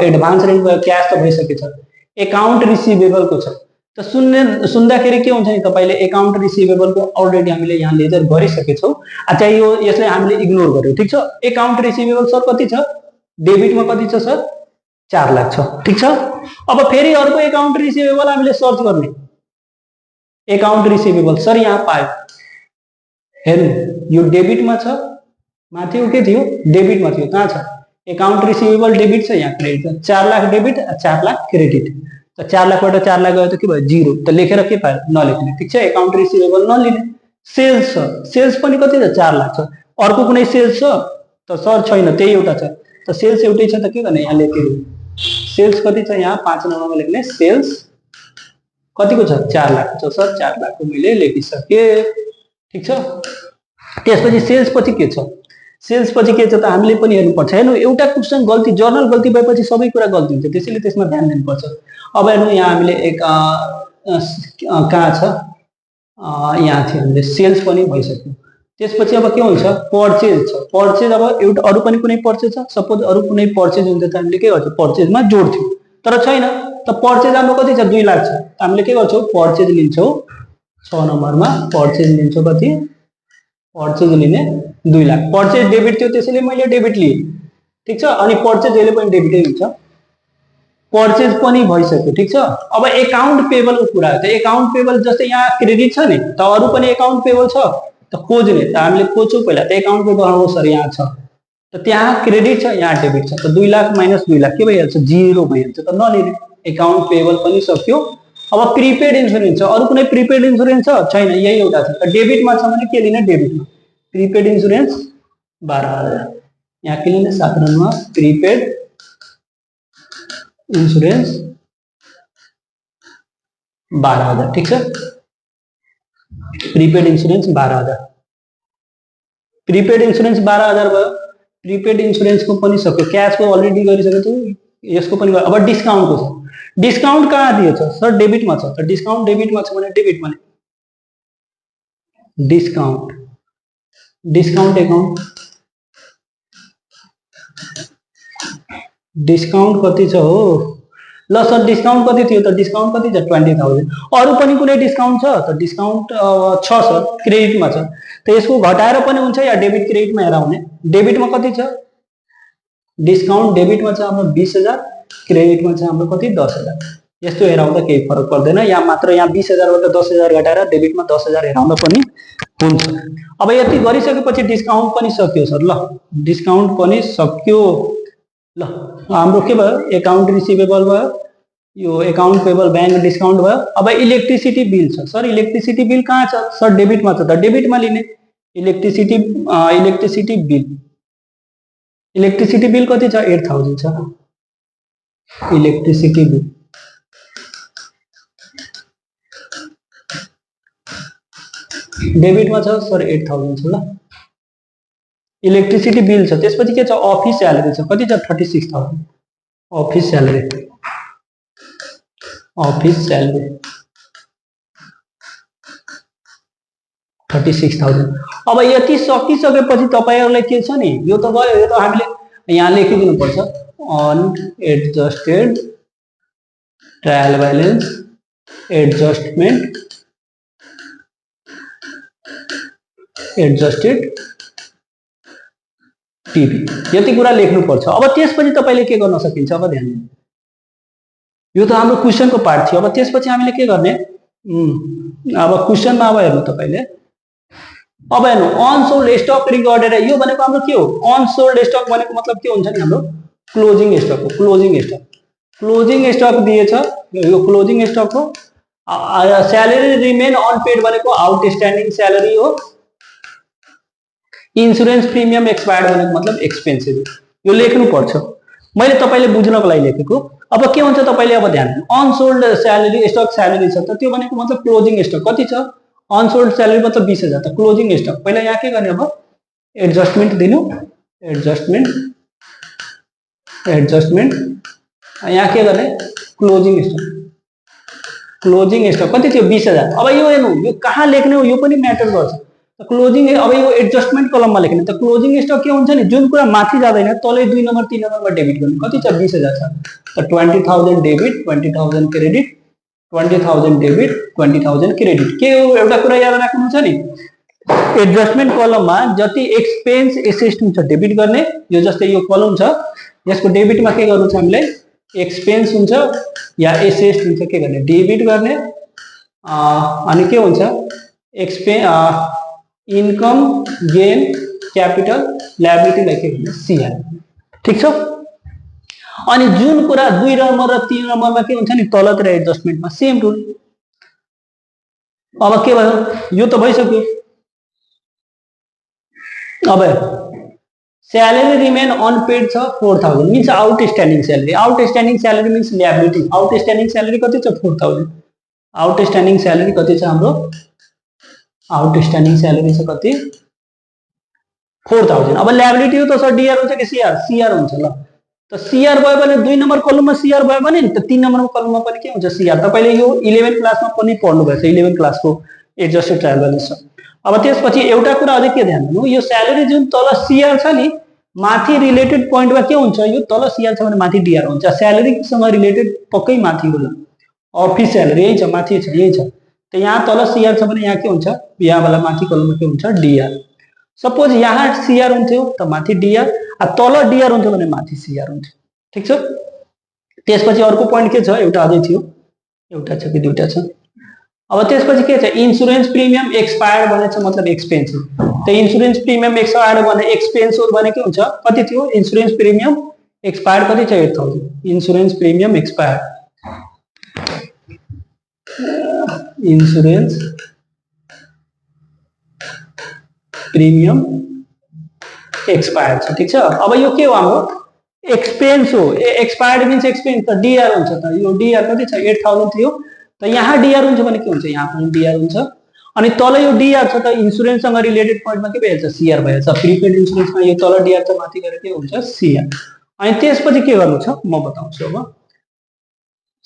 एडभान्स रेन्ट क्याश त भइसकेछ, एकाउन्ट रिसिभेबलको छ। त सुन्दाखेरि के हुन्छ नि, तपाईले एकाउन्ट रिसिभेबलको अलरेडी हामीले यहाँ लेजर गरिसकेछौं, चाहिँ यो यसलाई हामीले इग्नोर गर्यौं। ठीक छ, एकाउन्ट रिसिभेबल सर कति छ, डेबिटमा कति छ सर, 4 लाख छ। ठीक छ, अब फेरि अर्को एकाउन्ट रिसिभेबल हामीले सर्च गर्ने, एकाउन्ट रिसिभेबल सर यहाँ पायो, हेर्नु यो डेबिटमा छ, माथि के थियो डेबिटमा थियो, कहाँ छ एकाउन्ट रिसिभेबल डेबिट छ, यहाँ क्रेडिट छ, 4 लाख डेबिट 4 लाख क्रेडिट, त 4 लाखबाट 4 लाख गयो त के भयो 0, त लेखेर के पायो नलेख्ने। ठीक छ, एकाउन्ट रिसिभेबल नलिने। सेल्स छ, सेल्स पनि कति छ 4 लाख छ, अर्को कुनै सेल्स छ त सर छैन, त्यही एउटा छ, त सेल्स एउटै छ त के गर्ने यहाँ लेखिदिनु, सेल्स कति छ यहाँ 5 नम्बरमा लेख्ने, सेल्स कतिको छ 4 लाख छ सर, 4 लाख को मैले लेखिसके। ठीक छ, त्यसपछि सेल्स पछि के छ, सेल्स पछि के छ त हामीले पनि हेर्नुपर्छ। हेर्नु एउटा क्वेशन गल्ती, जर्नल गल्ती भएपछि सबै कुरा गल्ती हुन्छ, त्यसैले त्यसमा ध्यान दिनुपर्छ। अब हेर्नु यहाँ हामीले एक कहाँ छ, यहाँ थियो हामीले सेल्स पनि भइसक्यो। त्यसपछि अब के हुन्छ पर्चेज छ, पर्चेज अब एउटा अरु पनि कुनै पर्चेज छ, सपोज अरु कुनै पर्चेज हुन्छ त हामीले के गर्छौं पर्चेजमा जोड्छौं, तर छैन त पर्चेज हाम्रो कति छ 2 लाख छ, हामीले के गर्छौं पर्चेज लिन्छौं 6 नम्बरमा, पर्चेज लिन्छौं कति, पर्चेज लिने 2 लाख। पर्चेज डेबिट थियो त्यसैले मैले डेबिट लिए। ठीक छ, अनि पर्चेज जहिले पनि डेबिटै हुन्छ, पर्चेज पनि भइसक्यो। ठीक छ, अब एकाउन्ट पेबलको कुरा हो, त एकाउन्ट पेबल जस्तै यहाँ क्रेडिट छ नि, त अरु पनि एकाउन्ट पेबल छ त खोज्ने, त हामीले खोज्छौं पहिला त एकाउन्ट पेबल हो सर यहाँ छ, त त्यहाँ क्रेडिट छ यहाँ डेबिट छ, त 2 लाख माइनस 2 लाख के भइहाल्छ 0 भइहाल्छ, त नलिने, एकाउन्ट पेबल पनि सक्यो। अब प्रिपेड इन्स्योरेन्स छ, अरु कुनै प्रिपेड इन्स्योरेन्स छ छैन, यही एउटा छ, त डेबिटमा छ भने के लिने डेबिटमा, प्रिपेड इन्स्योरेन्स 12,000, यहाँ के लिने 7 नम्बरमा प्रिपेड इन्स्योरेन्स 12,000। ठीक छ, प्रिपेड इन्स्योरेन्स 12,000, प्रिपेड इन्स्योरेन्स 12,000 भयो, प्रिपेड इन्स्योरेन्स को पनि सक्यो, क्याश को अलरेडी गरिसकेको छु, यसको पनि अब डिस्काउन्ट को छ, डिस्काउन्ट कहाँ दिएछ सर डेबिटमा छ, त डिस्काउन्ट डेबिटमा छ भने डेबिटमा डिस्काउन्ट, डिस्काउन्ट एकाउन्ट डिस्काउन्ट कति छ हो ल सर डिस्काउन्ट कति थियो त डिस्काउन्ट कति छ 20,000 अरु पनि कुनै डिस्काउन्ट छ त डिस्काउन्ट छ सर क्रेडिटमा छ त यसको घटाएर पनि हुन्छ या डेबिट क्रेडिटमा हेराउने डेबिटमा कति छ डिस्काउन्ट डेबिटमा छ हाम्रो 20,000 क्रेडिटमा छ हाम्रो कति 10,000 यस्तो हेराउँदा केही फरक पर्दैन यहाँ मात्र यहाँ 20,000 बाट 10,000 घटाएर डेबिटमा 10,000 हेराउँदा पनि हुन्छ अब यति गरिसकेपछि डिस्काउन्ट पनि सक्यो सर ल डिस्काउन्ट पनि सक्यो ल हाम्रो के भयो अकाउन्ट रिसिभेबल भयो यो अकाउन्ट पेबल बैंक डिस्काउन्ट भयो अब इलेक्ट्रिसिटी बिल छ सर इलेक्ट्रिसिटी बिल कहाँ छ सर डेबिटमा छ त डेबिटमा लिने इलेक्ट्रिसिटी बिल कति छ 8,000 छ इलेक्ट्रिसिटी बिल डेबिटमा छ सर 8,000 छ ल इलेक्ट्रिसिटी बिल छ त्यसपछि के छ अफिस स्यालेरी छ कति छ 36,000 अफिस स्यालेरी 36,000 अब यति सकिसकेपछि तपाईहरुलाई के छ नि यो त भयो यो त हामीले यहाँ लेखिदिनु पर्छ unadjusted trial balance adjustment adjusted TV यति कुरा लेख्नु पर्छ अब त्यसपछि तपाईले के गर्न सकिन्छ अब ध्यान दिनु यो त हाम्रो क्वेशनको पार्ट थियो अब त्यसपछि हामीले के गर्ने अब क्वेशनमा अब हेर्नु तपाईले अब हेर्नु अनसोल्ड स्टक रिगार्डेड यो भनेको हाम्रो के हो अनसोल्ड स्टक भनेको मतलब के हुन्छ नि हाम्रो क्लोजिङ स्टक हो क्लोजिङ स्टक दिएछ यो क्लोजिङ स्टक हो स्यालेरी रिमेन अनपेड भनेको आउटस्ट्यान्डिङ स्यालेरी हो इन्स्योरेन्स प्रिमियम एक्सपायर्ड भनेको मतलब एक्सपेन्सिभ यो लेख्नु पर्छ मैले तपाईले बुझ्नको लागि लेखेको अब के हुन्छ तपाईले अब ध्यान अनसोल्ड स्यालेरी स्टक स्यालेरी छ त त्यो भनेको मतलब क्लोजिङ स्टक कति छ अनसोल्ड स्यालेरी मतलब 20,000 त क्लोजिङ स्टक पहिला यहाँ के गर्ने अब एडजस्टमेन्ट दिनु एडजस्टमेन्ट यहाँ के गर्ने क्लोजिङ स्टक कति थियो 20,000 अब यो हेर्नु यो कहाँ लेख्ने हो यो पनि म्याटर गर्छ क्लोजिङ अब यो एडजस्टमेन्ट कलममा लेख्ने त क्लोजिङ स्टक के हुन्छ नि जुन कुरा माथि जाँदैन तलै 2 नम्बर 3 नम्बरमा डेबिट गर्ने कति छ 20,000 छ त 20,000 डेबिट 20,000 क्रेडिट 20,000 डेबिट 20,000 क्रेडिट के हो एउटा कुरा याद राख्नु छ नि एडजस्टमेन्ट कलममा जति एक्सपेन्स एसेस्ट हुन्छ डेबिट गर्ने यो जस्तै यो कलम छ यसको डेबिटमा के गर्नु छ हामीले एक्सपेन्स हुन्छ या एसेस्ट हुन्छ के गर्ने डेबिट गर्ने अनि के हुन्छ इनकम गेन क्यापिटल लायबिलिटी लाई के भन्ने सीआर ठीक छ अनि जुन कुरा 2 नम्बर र 3 नम्बरमा के हुन्छ नि तलतिर एडजस्टमेन्टमा सेम रुल अब के भयो यो त भइसक्यो अब स्यालेरी रिमेन अनपेड छ 4,000 means outstanding salary means liability outstanding salary कति छ 4,000 आउटस्ट्यान्डिङ स्यालेरी कति छ हाम्रो आउटस्ट्यान्डिङ स्यालेरी छ कति 4,000 अब लायबिलिटी हो त सर डीआर हुन्छ कि सीआर हुन्छ ल त सीआर भयो भने 2 नम्बर कलममा सीआर भयो भने नि त 3 नम्बर कलममा पनि के हुन्छ सीआर तपाईले यो 11 क्लासमा पनि पढ्नु भएछ 11 क्लासको एडजस्टेड ट्रायल ब्यालेन्स छ अब त्यसपछि एउटा कुरा अझै के ध्यान दिनु यो स्यालेरी जुन तल सीआर छ नि माथि रिलेटेड पोइन्टमा के हुन्छ यो तल सीआर छ भने माथि डीआर हुन्छ स्यालेरीसँग रिलेटेड पक्कै माथि होला अफिस स्यालेरी यही छ माथि छ यही छ त यहाँ तल सीआर छ भने यहाँ के हुन्छ यहाँ वाला माथि कलममा के हुन्छ डीआर सपोज यहाँ सीआर हुन्थ्यो त माथि डीआर तल डीआर हुन्थ्यो भने माथि सीआर हुन्थ्यो ठीक छ त्यसपछि अर्को पोइन्ट के छ एउटा अझै थियो एउटा छ कि दुईटा छ अब त्यसपछि के छ इन्स्योरेन्स प्रिमियम एक्सपायर्ड भनेछ मतलब एक्सपेन्स हो त इन्स्योरेन्स प्रिमियम एक्सपायर्ड भने एक्सपेन्स हो भने के हुन्छ कति थियो इन्स्योरेन्स प्रिमियम एक्सपायर्ड कति छ 8,000 insurance premium expired insurance premium expired ठीक है अब यो के हो हाम्रो एक्सपेन्स हो एक्सपायर्ड मीन्स एक्सपेन्स त डीआर हुन्छ त यो डीआर कति छ 8,000 थियो त यहाँ डीआर हुन्छ भने के हुन्छ यहाँ पनि डीआर हुन्छ अनि तल यो डीआर छ त इन्स्योरेन्स सँग रिलेटेड पोइन्टमा के भइहाल्छ सीआर भइहाल्छ प्रिपेड इन्स्योरेन्समा यो तल डीआर छ माथि गएर के हुन्छ सीआर अनि त्यसपछि के गर्नु छ म बताउँछु अब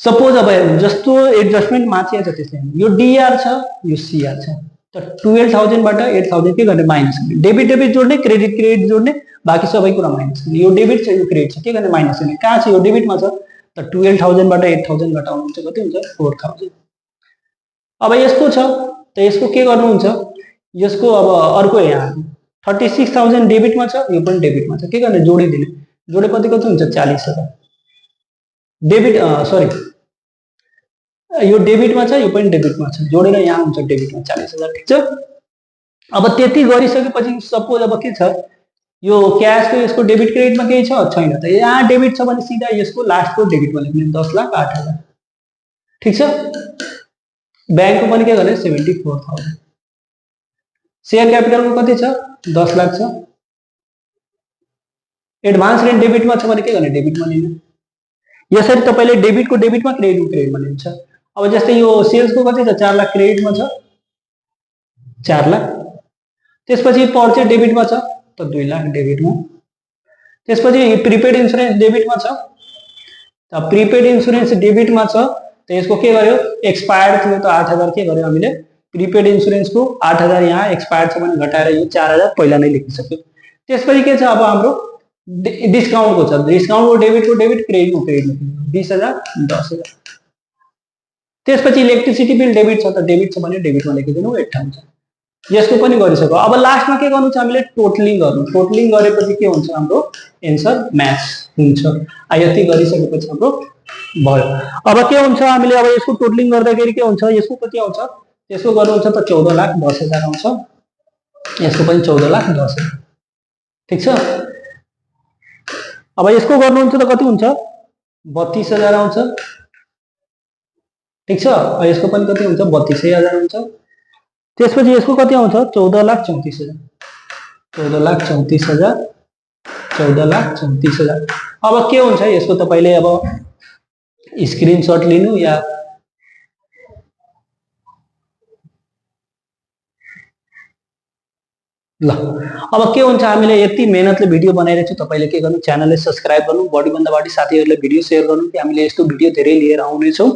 सपोज अब जस्तो एडजस्टमेन्ट माथि छ त्यसले यो डीआर छ यो सीआर छ तो 12,000 बाट 8,000 के गर्ने माइनस गर्ने, डेबिट डेबिट जोड्ने, क्रेडिट क्रेडिट जोड्ने, बाकी सबै कुरा माइनस गर्ने। यो डेबिट छ यो क्रेडिट छ, के गर्ने माइनस गर्ने। कहाँ छ यो डेबिटमा छ, त 12,000 बाट 8,000 घटाउनुहुन्छ कति हुन्छ 4,000। अब यस्तो छ त यसको के गर्नुहुन्छ, यसको अब अर्को यहाँ 36,000 डेबिटमा छ, यो पनि डेबिटमा छ, के गर्ने जोडिदिने, जोडेपछि कति हुन्छ 40,000। डेबिट सरी यो डेबिटमा छ, यो पनि डेबिटमा छ, जोडेर यहाँ हुन्छ डेबिटमा 40,000। ठीक छ। अब त्यति गरिसकेपछि सपोज अब के छ, यो क्याशको यसको डेबिट क्रेडिटमा केही छ छैन, त यहाँ डेबिट छ भने सिधा यसको लास्टको डेबिटमा लेख्ने 10,08,000। ठीक छ। ब्याङ्कको पनि के गर्ने 74,000। शेयर क्यापिटलको कति छ 10 लाख छ। एडभान्स रेन्ट डेबिटमा छ भने के गर्ने डेबिटमा लिने। यसरी तपाईले डेबिटको डेबिटमा क्रेडिटको क्रेडिटमा लिन्छ। अब जस्तै यो सेल्सको कति छ 4 लाख क्रेडिटमा छ 4 लाख। त्यसपछि पर्चेज डेबिटमा छ त 2 लाख डेबिटमा। त्यसपछि प्रिपेड इन्स्योरेन्स डेबिटमा छ त प्रिपेड इन्स्योरेन्स डेबिटमा छ त यसको के गर्यो एक्सपायर्ड थियो त 8,000 के गर्यो हामीले प्रिपेड इन्स्योरेन्सको 8,000 यहाँ एक्सपायर्ड छ भने घटाएर यो 4,000 पहिला नै लेखिसक्यो। त्यसपछि के छ अब हाम्रो डिस्काउन्टको छ, डिस्काउन्टको डेबिटको डेबिट क्रेडिटको क्रेडिट 20,000 10,000। त्यसपछि इलेक्ट्रिसिटी बिल डेबिट छ त डेबिट छ भने डेबिटमा लेखिदिनु 58। यसको पनि गरिसक्यो। अब लास्टमा के गर्नु छ हामीले टोटलिङ गर्नु। टोटलिङ गरेपछि के हुन्छ हाम्रो एन्सर म्याच हुन्छ। यति गरिसकेपछि हाम्रो भयो। अब के हुन्छ हामीले अब यसको टोटलिङ गर्दाखेरि के हुन्छ यसको कति आउँछ, यसको गर्नुहुन्छ त 14,10,000 आउँछ, यसको पनि 14,10,000। ठीक छ। अब यसको गर्नुहुन्छ त कति हुन्छ 32,000 आउँछ। ठीक छ। यसको पनि कति हुन्छ 32,000 हुन्छ। त्यसपछि यसको कति आउँछ 14,34,000 14,34,000 14,34,000। अब के हुन्छ यसको तपाईले अब स्क्रिनशट लिनु या ल। अब के हुन्छ हामीले यति मेहनतले भिडियो बनाइरहेको छु, तपाईले के गर्नु च्यानललाई सब्स्क्राइब गर्नु, बढीभन्दा बढी साथीहरुलाई भिडियो शेयर गर्नु कि हामीले यस्तो भिडियो धेरै लिएर आउने छौं।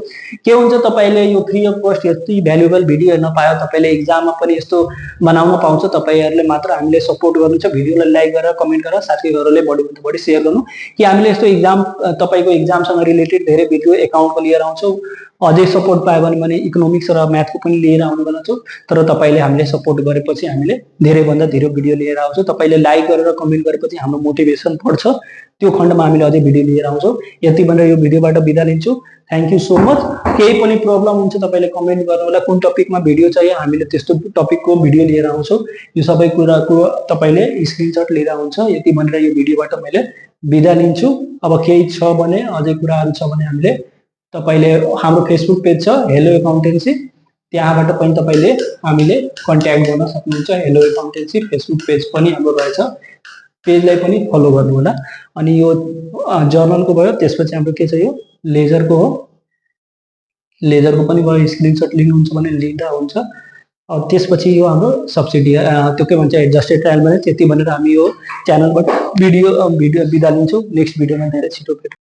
के हुन्छ तपाईले यो फ्री अफ कस्ट यति भ्यालुएबल भिडियो हेर्न पायो, तपाईले एक्जाममा पनि यस्तो बनाउन पाउँछ, तपाईहरुले मात्र हामीले सपोर्ट गर्नु छ। भिडियोलाई लाइक गरेर कमेन्ट गरेर साथीहरुले बढीभन्दा बढी शेयर गर्नु कि हामीले यस्तो एक्जाम तपाईको एक्जामसँग रिलेटेड धेरै भिडियो एकाउन्टको लिएर आउँछौं। अझै सपोर्ट पायो भने इकोनोमिक्स र म्याथको पनि लिएर आउने वाला छौं। तर तपाईले हामीले सपोर्ट गरेपछि हामीले धेरै भन्दा धेरै भिडियो लिएर आउँछौं। तपाईले लाइक गरेर कमेन्ट गरेपछि हाम्रो मोटिभेसन बढ्छ, त्यो खण्डमा हामीले अझै भिडियो लिएर आउँछौं। यति भनेर यो भिडियोबाट बिदा लिन्छु। Thank you so much. केही पनि प्रब्लम हुन्छ तपाईले कमेन्ट गर्नु होला, कुन टपिकमा भिडियो चाहियो हामीले त्यस्तो टपिकको भिडियो लिएर आउँछौं। यो सबै कुराको तपाईले स्क्रिनशट लिएर आउँछ। यति भनेर यो भिडियोबाट मैले बिदा लिन्छु। अब केही छ भने अझै कुराहरु छ भने हामीले तपाईले हाम्रो फेसबुक पेज छ हेलो एकाउन्टेन्सी, त्यहाँबाट पनि तपाईले हामीले कन्ट्याक्ट गर्न सक्नुहुन्छ। हेलो एकाउन्टेन्सी फेसबुक पेज पनि हाम्रो रहेछ, पेजलाई पनि फलो गर्नु होला। अनि यो जर्नलको भयो, त्यसपछि हाम्रो के छ यो लेजरको हो, लेजरको पनि भयो, स्क्रिनशट लिनुहुन्छ भने लिँदा हुन्छ। त्यसपछि यो हाम्रो सब्सिडी त्यो के भन्छ एडजस्टेड ट्रायल ब्यालेन्स। यति भनेर हामी यो च्यानलबाट भिडियो बिदा लिन्छौं। नेक्स्ट भिडियोमा धेरै छिटो भेटौँ।